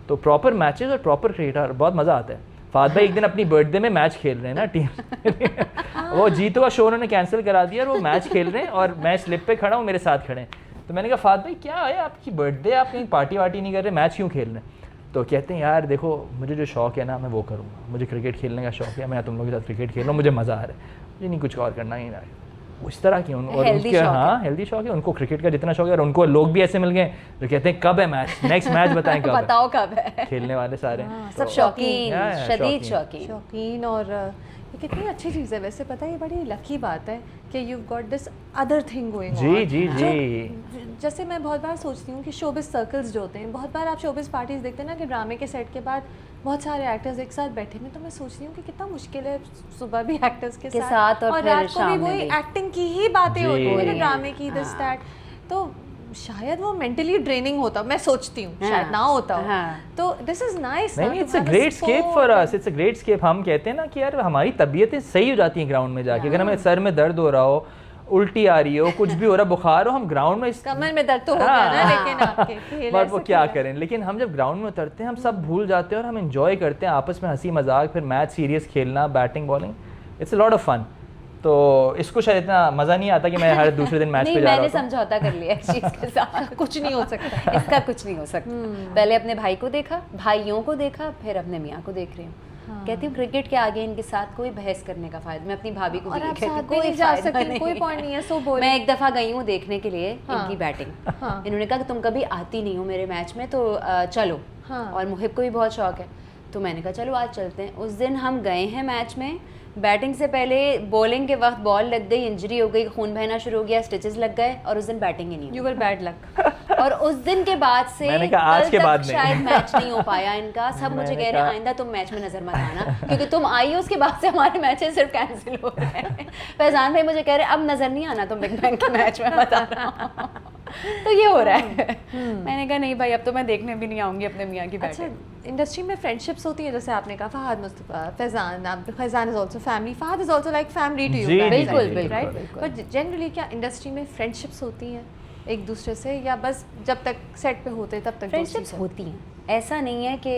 तो प्रॉपर मैचेस और प्रॉपर क्रिकेट, बहुत मज़ा आता है। फहद भाई एक दिन अपनी बर्थडे में मैच खेल रहे हैं ना टीम वो जीतो का शो उन्होंने कैंसिल करा दिया और वो मैच खेल रहे हैं और मैं स्लिप पे खड़ा हूँ, मेरे साथ खड़े हैं। तो मैंने कहा फहद भाई क्या है आपकी बर्थडे, आप कहीं पार्टी वार्टी नहीं कर रहे, मैच क्यों खेल रहे हैं? तो कहते हैं यार देखो मुझे जो शौक है ना मैं वो करूँगा, मुझे क्रिकेट खेलने का शौक है, मैं तुम लोगों के साथ क्रिकेट खेल रहा हूँ, मुझे मज़ा आ रहा है, मुझे नहीं कुछ और करना ही ना है। उस तरह की और Healthy उनके शौक है। हाँ हेल्दी शौक है उनको, क्रिकेट का जितना शौक है। और उनको लोग भी ऐसे मिल गए जो कहते हैं कब है मैच, नेक्स्ट मैच बताएं कब है। बताओ कब है। खेलने वाले सारे हाँ, तो- सब शौकीन, Yeah, शदीद शौकीन। शौकीन। शौकीन। और ये कितनी अच्छी चीज़ है वैसे, पता है ये बड़ी लकी बात है कि you got this other thing going जी जी जी। जैसे मैं बहुत बार सोचती हूँ कि शोबिस सर्कल्स जो होते हैं, बहुत बार आप शोबिस पार्टीज देखते हैं ना कि ड्रामे के सेट के बाद बहुत सारे एक्टर्स एक साथ बैठे हैं, तो मैं सोचती हूँ कि कितना मुश्किल है सुबह भी एक्टर्स के साथ और फिर रात को भी शाम में वही भी। एक्टिंग की ही बातें जी। होती है ना, ड्रामे की हाँ। दिस दैट, तो शायद वो मेंटली ड्रेनिंग होता, मैं सोचती हूँ शायद ना होता हो। हाँ। तो दिस इज नाइस। नहीं, it's a great escape for us, it's a great escape. हम कहते हैं ना कि यार हमारी तबीयतें सही हो जाती हैं ग्राउंड में जाके। अगर हमें सर में दर्द हो रहा हो, उल्टी आ रही हो, कुछ भी हो रहा, बुखार हो, हम ग्राउंड में कमर में दर्द तो होगा ना, लेकिन आपके खेल बट वो ऐसे क्या खेला। करें, लेकिन हम जब ग्राउंड में उतरते हैं हम सब भूल जाते हैं और हम एंजॉय करते हैं आपस में, हंसी मजाक, फिर मैच सीरियस खेलना, batting bowling, it's a lot of fun. तो इसको शायद इतना मज़ा नहीं आता कि मैं हर दूसरे दिन मैच पे जा रहा मैंने हूँ। समझौता कर लिया इस चीज़ के साथ। कुछ नहीं हो सकता। इसका कुछ नहीं हो सकता। पहले अपने भाई को देखा, भाइयों को देखा, फिर अपने मियाँ को देख रही हूँ। कहती हूँ क्रिकेट के आगे इनके साथ कोई बहस करने का फायदा। मैं अपनी भाभी को भी और आप कहती हूँ, साथ भी नहीं जा सकते, कोई पॉइंट नहीं है, सो बोरिंग। मैं एक दफ़ा गई हूँ देखने के लिए हाँ। इनकी बैटिंग। हाँ। इन्होंने कहा कि तुम कभी आती नहीं हो मेरे मैच में, तो चलो। हाँ। और मुहिब को भी बहुत शौक है, तो मैंने कहा चलो आज चलते हैं। उस दिन हम गए हैं मैच में, बैटिंग से पहले बॉलिंग के वक्त बॉल लग गई, इंजरी हो गई, खून बहना शुरू हो गया, स्टिचेस लग गए, और उस दिन बैटिंग ही नहीं हुई। You were bad luck. और उस दिन के बाद से मैंने कहा आज कल के तक बाद नहीं। शायद मैच नहीं हो पाया इनका। सब मुझे मैंने कह रहे हैं कहा- आइंदा तुम मैच में नजर मत आना, क्योंकि तुम आई हो उसके बाद से हमारे मैचेस सिर्फ कैंसिल हो रहे हैं। फैजान भाई मुझे कह रहे हैं अब नजर नहीं आना तुम बिग बैंग के मैच में, बता रहा हूं। तो ये हो रहा है। मैंने कहा नहीं भाई अब तो मैं देखने भी नहीं आऊंगी अपने मियाँ की अच्छा, बैटिंग। इंडस्ट्री में फ्रेंडशिप्स होती है, जैसे आपने कहा फहद मुस्तफा, फैजान, आप Faizan is also family, Fahad is also like family to you जी, गाइस, बिल्कुल, actually, बिल्कुल, right? बिल्कुल। बट जनरली क्या इंडस्ट्री में फ्रेंडशिप्स होती हैं एक दूसरे से, या बस जब तक सेट पे होते तब तक फ्रेंडशिप्स होती हैं, ऐसा नहीं है कि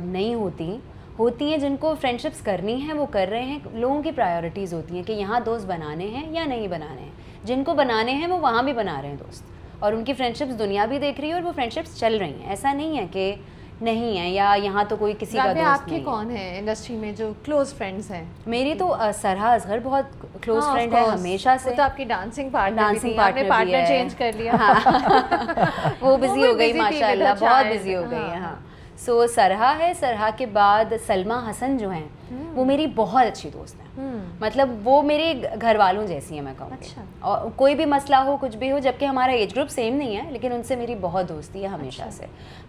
नहीं होती हैं। जिनको फ्रेंडशिप्स करनी है वो कर रहे हैं। लोगों की प्रायोरिटीज़ होती हैं कि यहाँ दोस्त बनाने हैं या नहीं बनाने हैं। जिनको बनाने हैं वो वहाँ भी बना रहे हैं दोस्त, और उनकी फ्रेंडशिप्स दुनिया भी देख रही है और वो फ्रेंडशिप्स चल रही हैं। ऐसा नहीं है कि नहीं है या यहाँ तो कोई किसी का दोस्त आपके नहीं है। कौन है इंडस्ट्री में जो क्लोज फ्रेंड्स हैं? मेरी तो सरहा असगर बहुत क्लोज हाँ, फ्रेंड of है course. हमेशा से। वो तो आपकी डांसिंग पार्टनर डांसिंग भी थी, आपने partner भी पार्टनर है। चेंज कर लिया। वो बिजी भी हो गई busy थी माशाल्लाह, with her बहुत child. बिजी हो गई है। हाँ। हाँ, सो सरहा है। सरहा के बाद सलमा हसन जो हैं वो मेरी बहुत अच्छी दोस्त हैं। मतलब वो मेरे घर वालों जैसी हैं मैं कहूँगी। अच्छा। और कोई भी मसला हो, कुछ भी हो, जबकि हमारा एज ग्रुप सेम नहीं है, लेकिन उनसे मेरी बहुत दोस्ती है हमेशा से।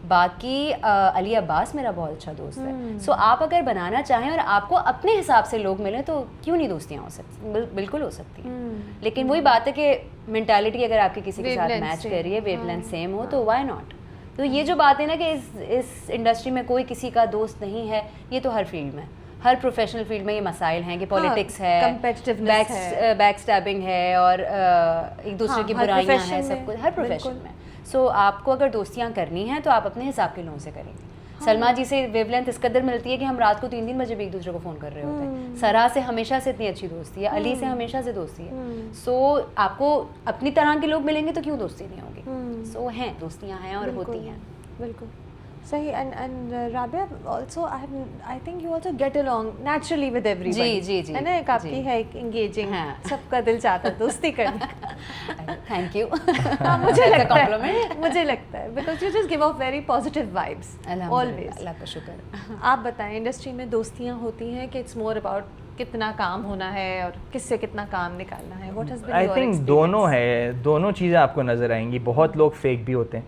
बाकी अली अब्बास मेरा बहुत अच्छा दोस्त है। सो आप अगर बनाना चाहें और आपको अपने हिसाब से लोग मिलें तो क्यों नहीं दोस्तियाँ हो सकती, बिल्कुल हो सकती हैं। लेकिन वही बात है कि मेंटालिटी अगर आपकी किसी के साथ Wavelength मैच same. कर रही है, वेवलेंथ सेम हो, तो व्हाई नॉट। तो ये जो बात है ना कि इस इंडस्ट्री में कोई किसी का दोस्त नहीं है, ये तो हर फील्ड में, हर प्रोफेशनल फील्ड में ये मसाइल हैं कि पॉलिटिक्स है, competitiveness है। बैक स्टैबिंग है, और एक दूसरे की हर बुराइयां profession हैं, में, सब कुछ हर प्रोफेशन बिल्कुल। में। सो आपको अगर दोस्तियां करनी हैं तो आप अपने हिसाब के लोगों से करेंगे। सलमा जी से वेवलेंथ इस कदर मिलती है कि हम रात को 3-3 बजे भी एक दूसरे को फ़ोन कर रहे होते हैं। सरा से हमेशा से इतनी अच्छी दोस्ती है, अली से हमेशा से दोस्ती है। सो आपको अपनी तरह के लोग मिलेंगे तो क्यों दोस्ती नहीं होगी। सो हैं, दोस्तियां हैं और होती हैं। बिल्कुल सही। And Rabia also I think you also get along naturally with everybody. जी, जी, है ना, एक आपकी जी। है एक एंगेजिंग, हाँ। सबका दिल चाहता है दोस्ती करने का। Thank you. हाँ, मुझे लगता कॉम्प्लीमेंट। है, मुझे लगता है, because you just give off very positive vibes always. अल्लाह का शुक्र। आप बताएं, इंडस्ट्री में दोस्तियां होती हैं कि इट्स मोर अबाउट कितना काम होना है और किससे कितना काम निकालना है? What has been I your think दोनों है, दोनों चीज़ें आपको नज़र आएंगी। बहुत लोग फेक भी होते हैं,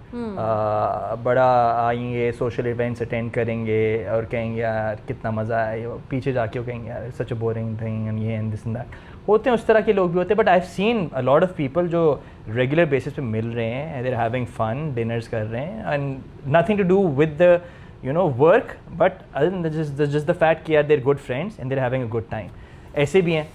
बड़ा आएंगे, सोशल इवेंट्स अटेंड करेंगे और कहेंगे यार कितना मज़ा आया, पीछे जाके वो कहेंगे यार such a boring thing and ये एंड दिस एंड दैट। होते हैं, उस तरह के लोग भी होते हैं। But I have seen a lot of people जो रेगुलर बेसिस पे मिल रहे हैं, they are having fun, dinners कर रहे हैं, and nothing to do with the work, but just the fact कि यार they are good friends and they are having a good time. ऐसे भी हैं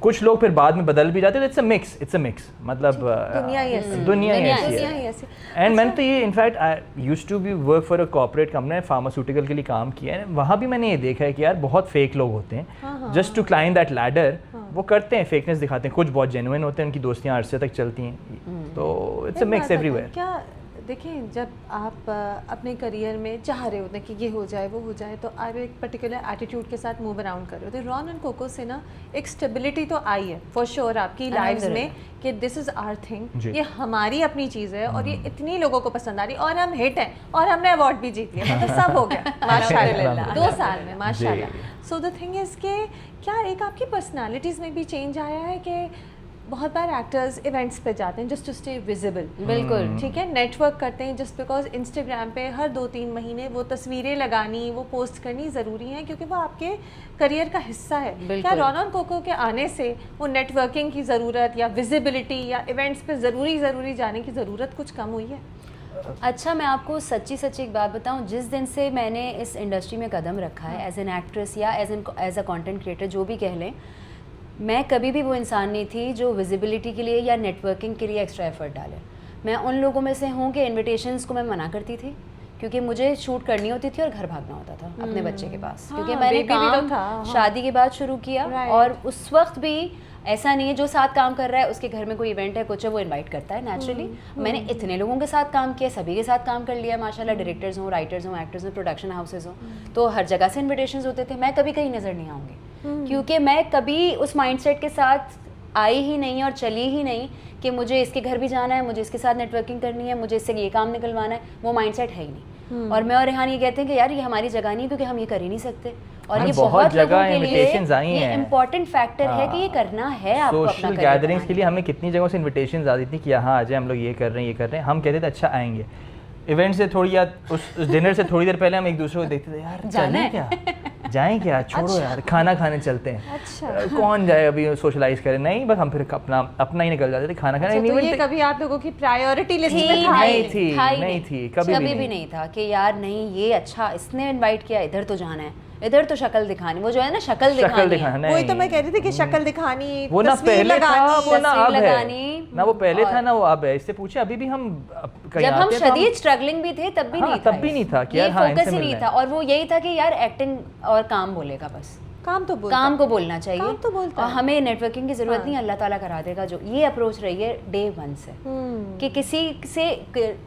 कुछ लोग, फिर बाद में बदल भी जाते हैं। इट्स अ मिक्स, मतलब दुनिया ही ऐसी है। दुनिया ही दुनिया ऐसी दुनिया है। ही ऐसी। एंड मैंने तो ये in fact I used to be work for a corporate company, pharmaceutical के लिए काम किया है। वहाँ भी मैंने ये देखा है कि यार बहुत फेक लोग होते हैं, just to climb that ladder. वो करते हैं, फेकनेस दिखाते हैं। कुछ बहुत जेन्युइन होते हैं, उनकी दोस्तियाँ अरसे तक चलती हैं। तो इट्स अ मिक्स एवरीवेयर। क्या देखिए, जब आप अपने करियर में चाह रहे होते हैं कि ये हो जाए वो हो जाए, तो आप एक पर्टिकुलर एटीट्यूड के साथ मूव अराउंड कर रहे होते हैं। रॉन एंड कोको से ना एक स्टेबिलिटी तो आई है फॉर श्योर आपकी लाइफ्स में कि दिस इज़ आवर थिंग, ये हमारी अपनी चीज़ है और ये इतनी लोगों को पसंद आ रही, और हम हिट हैं और हमने अवार्ड भी जीत लिया, मतलब सब हो गया माशाल्लाह 2 साल में माशाल्लाह। सो द थिंग इज़ कि क्या एक आपकी पर्सनालिटीज़ में भी चेंज आया है कि बहुत बार एक्टर्स इवेंट्स पे जाते हैं जस्ट टू स्टे विजिबल, बिल्कुल ठीक है, नेटवर्क करते हैं जस्ट बिकॉज इंस्टाग्राम पे हर 2-3 महीने वो तस्वीरें लगानी, वो पोस्ट करनी ज़रूरी है क्योंकि वो आपके करियर का हिस्सा है। क्या रॉन एंड कोको के आने से वो नेटवर्किंग की ज़रूरत या विजिबिलिटी या इवेंट्स पे ज़रूरी जाने की ज़रूरत कुछ कम हुई है? अच्छा, मैं आपको सच्ची एक बात बताऊं, जिस दिन से मैंने इस इंडस्ट्री में कदम रखा है एज एन एक्ट्रेस या एज अ कंटेंट क्रिएटर, जो भी कह लें, मैं कभी भी वो इंसान नहीं थी जो विजिबिलिटी के लिए या नेटवर्किंग के लिए एक्स्ट्रा एफर्ट डाले। मैं उन लोगों में से हूँ कि इनविटेशंस को मैं मना करती थी क्योंकि मुझे शूट करनी होती थी और घर भागना होता था अपने बच्चे के पास, क्योंकि मैंने काम शादी के बाद शुरू किया और उस वक्त भी ऐसा नहीं है जो साथ काम कर रहा है उसके घर में कोई इवेंट है कुछ है वो इनवाइट करता है नेचुरली। मैंने इतने लोगों के साथ काम किया, सभी के साथ काम कर लिया माशाल्लाह, डायरेक्टर्स हों, राइटर्स हों, एक्टर्स हों, प्रोडक्शन हाउसेज हों, तो हर जगह से इन्विटेशंस होते थे। मैं कभी कहीं नज़र नहीं आऊँगी क्योंकि मैं कभी उस माइंडसेट के साथ आई ही नहीं और चली ही नहीं कि मुझे इसके घर भी जाना है, मुझे इसके साथ नेटवर्किंग करनी है, मुझे इससे ये काम निकलवाना है, वो माइंडसेट है ही नहीं। और मैं और रेहान ये कहते हैं कि यार ये हमारी जगह नहीं, क्योंकि हम ये कर ही नहीं सकते और ये बहुत लोगों के लिए ये इम्पोर्टेंट फैक्टर है कि ये करना है आपको। सोशल गैदरिंग्स के लिए हमें कितनी जगहों से इन्विटेशंस आती थी कि यहाँ आ जाए, हम लोग ये कर रहे हैं, हम कहते थे अच्छा आएंगे। इवेंट से थोड़ी या उस डिनर से थोड़ी देर पहले हम एक दूसरे को देखते थे, यार चलें क्या, जाएं क्या, छोड़ो यार खाना खाने चलते हैं। अच्छा। कौन जाए अभी सोशलाइज करे, नहीं बस हम फिर अपना ही निकल जाते थे खाना खाने। तो ये कभी आप लोगों की प्रायोरिटी लिस्ट में नहीं थी, कभी भी नहीं था कि यार नहीं ये अच्छा इसने इनवाइट किया, इधर तो जाना है, इधर तो शक्ल दिखानी, वो जो है ना शक्ल दिखानी, वही तो मैं कह रही थी कि शक्ल दिखानी, वो ना पहले था, वो ना अब है, ना वो पहले था ना वो अब है। इससे पूछे अभी भी हम जब हम शदीद स्ट्रगलिंग भी थे तब भी नहीं था कि यार फोकस ही नहीं था, और वो यही था कि यार एक्टिंग और काम बोलेगा, बस काम को बोलना चाहिए, काम तो बोलता और हमें नेटवर्किंग की जरूरत नहीं, अल्लाह ताला करा देगा। जो ये अप्रोच रही है डे 1 से कि किसी से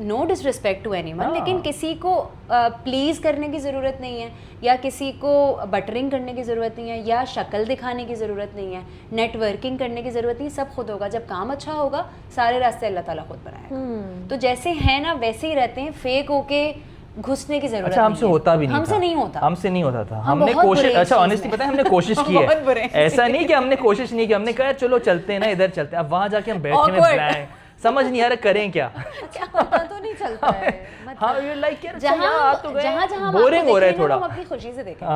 नो डिसरिस्पेक्ट टू एनीवन, लेकिन किसी को प्लीज करने की ज़रूरत नहीं है या किसी को बटरिंग करने की ज़रूरत नहीं है या शक्ल दिखाने की ज़रूरत नहीं है, नेटवर्किंग करने की ज़रूरत नहीं, सब खुद होगा। जब काम अच्छा होगा सारे रास्ते अल्लाह ताला खुद बनाएगा। तो जैसे है ना वैसे ही रहते हैं, फेक होके घुसने की जरूरत अच्छा, हमसे होता भी नहीं, हमसे नहीं होता था। हमने कोशिश, अच्छा ऑनेस्टली पता है हमने कोशिश की है, ऐसा नहीं कि हमने कोशिश नहीं की, हमने कहा चलो चलते हैं ना इधर चलते हैं। अब वहाँ जाके हम बैठे में ब्लैंक, समझ नहीं आ रहा करें क्या, पता तो नहीं चलता है। हाँ यू लाइक यार जहाँ बोरिंग हो रहा है थोड़ा, हम अपनी खुशी से देखें,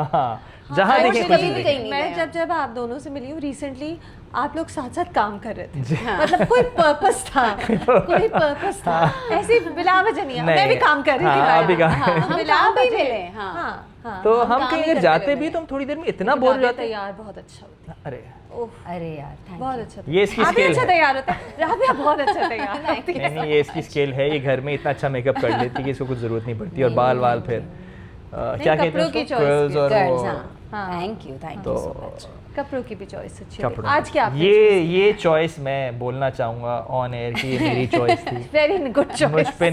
जहाँ देखें। मैं जब आप दोनों से मिली हूँ रिसेंटली, आप लोग साथ साथ काम कर रहे थे, मतलब कोई पर्पस था, ऐसी बिला वजह नहीं। मैं भी काम कर रही थी, तो हम कहीं जाते भी तो हम थोड़ी देर में इतना बोर हो जाते हैं। यार बहुत अच्छा होता है, अरे यार बहुत अच्छा, ये इसकी स्केल है, तैयार होता है, राबिया बहुत अच्छा तैयार होती है। नहीं ये इसकी स्केल है, ये घर में इतना अच्छा मेकअप कर लेती है कि इसको कुछ जरूरत नहीं पड़ती। और बाल वाल फिर क्या कहते हैं कर्ल्स और थैंक यू सो मच। कपड़ों की भी चॉइस अच्छी है। आज क्या ये चॉइस मैं बोलना चाहूंगा ऑन एयर की, ये मेरी चॉइस थी। Very good choice. मुझ पे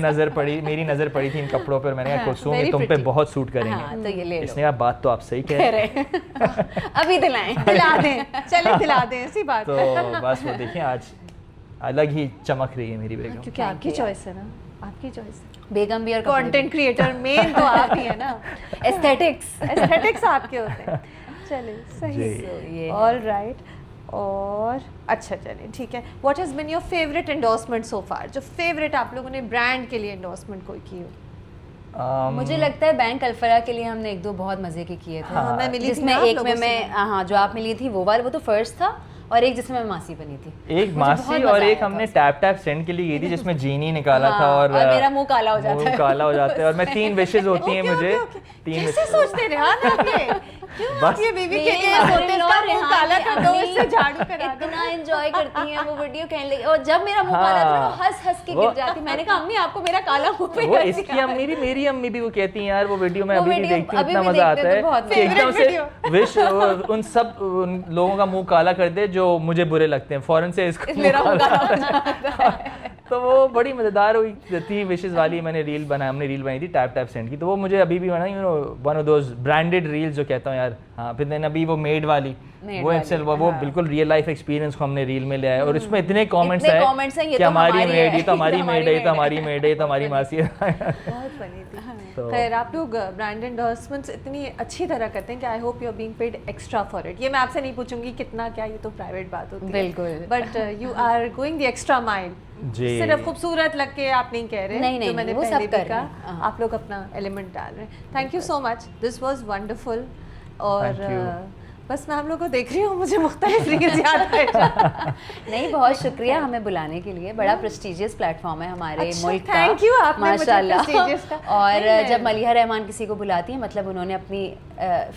मेरी नजर पड़ी थी इन कपड़ों पर, मैंने कहा कुसुम ये तुम पे बहुत सूट करेंगे। हाँ, तो ये ले लो। इसने कहा बात तो आप सही कह रहे हैं। अभी दिला दें ऐसी बात। तो बस वो देखिए आज अलग ही चमक रही है मेरी बेगम, क्योंकि आपकी चॉइस है ना, आपकी चॉइस है। बेगम भी और कंटेंट क्रिएटर मेन तो आप ही है ना, एस्थेटिक्स आपके होते हैं। चलिए सही, ऑल राइट। और अच्छा चलिए ठीक है, what has been your favourite endorsement so far, जो फेवरेट आप लोगों ने ब्रांड के लिए एंडोर्समेंट कोई की हो? मुझे लगता है बैंक अल्फरा के लिए हमने 1-2 बहुत मजे के किए थे। मैं मिली जिसमें एक में मैं जो आप मिली थी वो तो फर्स्ट था, और एक जिसमें मैं मासी बनी थी, एक मासी और एक हमने टैप सेंड के लिए गई थी जिसमें जीनी निकाला था और मेरा मुंह काला हो जाता है और मैं 3 विशेस होती हैं मुझे 3 कैसे सोचते रहे आप ये बस ये बीवी के लिए होते हैं, इसका मुंह काला कर दो, इससे झाड़ू करा दो। इतना एंजॉय करती हैं वो वीडियो, कहने लगी, और जब मेरा मुंह काला था वो हंस के गिर जाती। मैंने कहा अम्मी आपको मेरा काला मुंह पे, वो इसकी अम्मी भी, मेरी अम्मी भी वो कहती हैं यार वो वीडियो मैं अभी भी देखती हूँ, इतना मजा आता है कि एकदम से विश उन सब लोगों का मुंह काला कर दे जो मुझे बुरे लगते हैं, फौरन से इसको मेरा मुंह काला हो जाता है। तो वो बड़ी मज़ेदार हुई थी विशेस वाली। हमने रील बनाई थी टैप टैप सेंड की, तो वो मुझे अभी भी बना, you know, one of those branded reels जो कहता हूँ यार। हाँ, फिर देन अभी वो मेड वाली वो एक्सेल वो बिल्कुल रियल लाइफ एक्सपीरियंस को हमने रील में ले आया, और इसमें इतने कमेंट्स आए कि हमारी मेड, ये तो हमारी मेड है, ये तो हमारी मेड है, ये तो हमारी मासी है। बहुत फनी थी। खैर, आप लोग ब्रांड एंडोर्समेंट्स इतनी अच्छी तरह करते हैं कि I hope you are being paid extra for it. ये मैं आपसे नहीं पूछूंगी कितना क्या, ये तो प्राइवेट बात होती है, बिल्कुल। But you are going the extra mile. जी। सिर्फ खूबसूरत लग के आप नहीं कह रहे, नहीं, मैंने वो पहले सब भी कर रहे कहा, हैं। आप लोग अपना एलिमेंट डाल रहे हैं। Thank you so much, this was wonderful. और Thank you. बस मैं हम लोग को देख रही हूँ, मुझे मुख्तलिफ रील्स याद आए। नहीं, बहुत शुक्रिया हमें बुलाने के लिए, बड़ा प्रेस्टिजियस प्लेटफॉर्म है हमारे अच्छा, मुल्क का। thank you, आपने मुझे माशाल्लाह। prestigious का। और नहीं, जब मलिहा रहमान किसी को बुलाती है, मतलब उन्होंने अपनी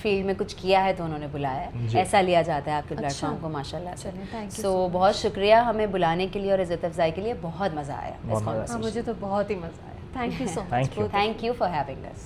फील्ड में कुछ किया है तो उन्होंने बुलाया है, ऐसा लिया जाता है आपके प्लेटफॉर्म को, माशाल्लाह से। चलिए, thank you सो बहुत शुक्रिया हमें बुलाने के लिए और इज़्ज़त अफजाई के लिए, बहुत मज़ा आया इस बहुत मज़ा आया। हाँ, conversation। मुझे तो बहुत ही मजा आया। Thank you so Thank you. Much. Thank you for having us.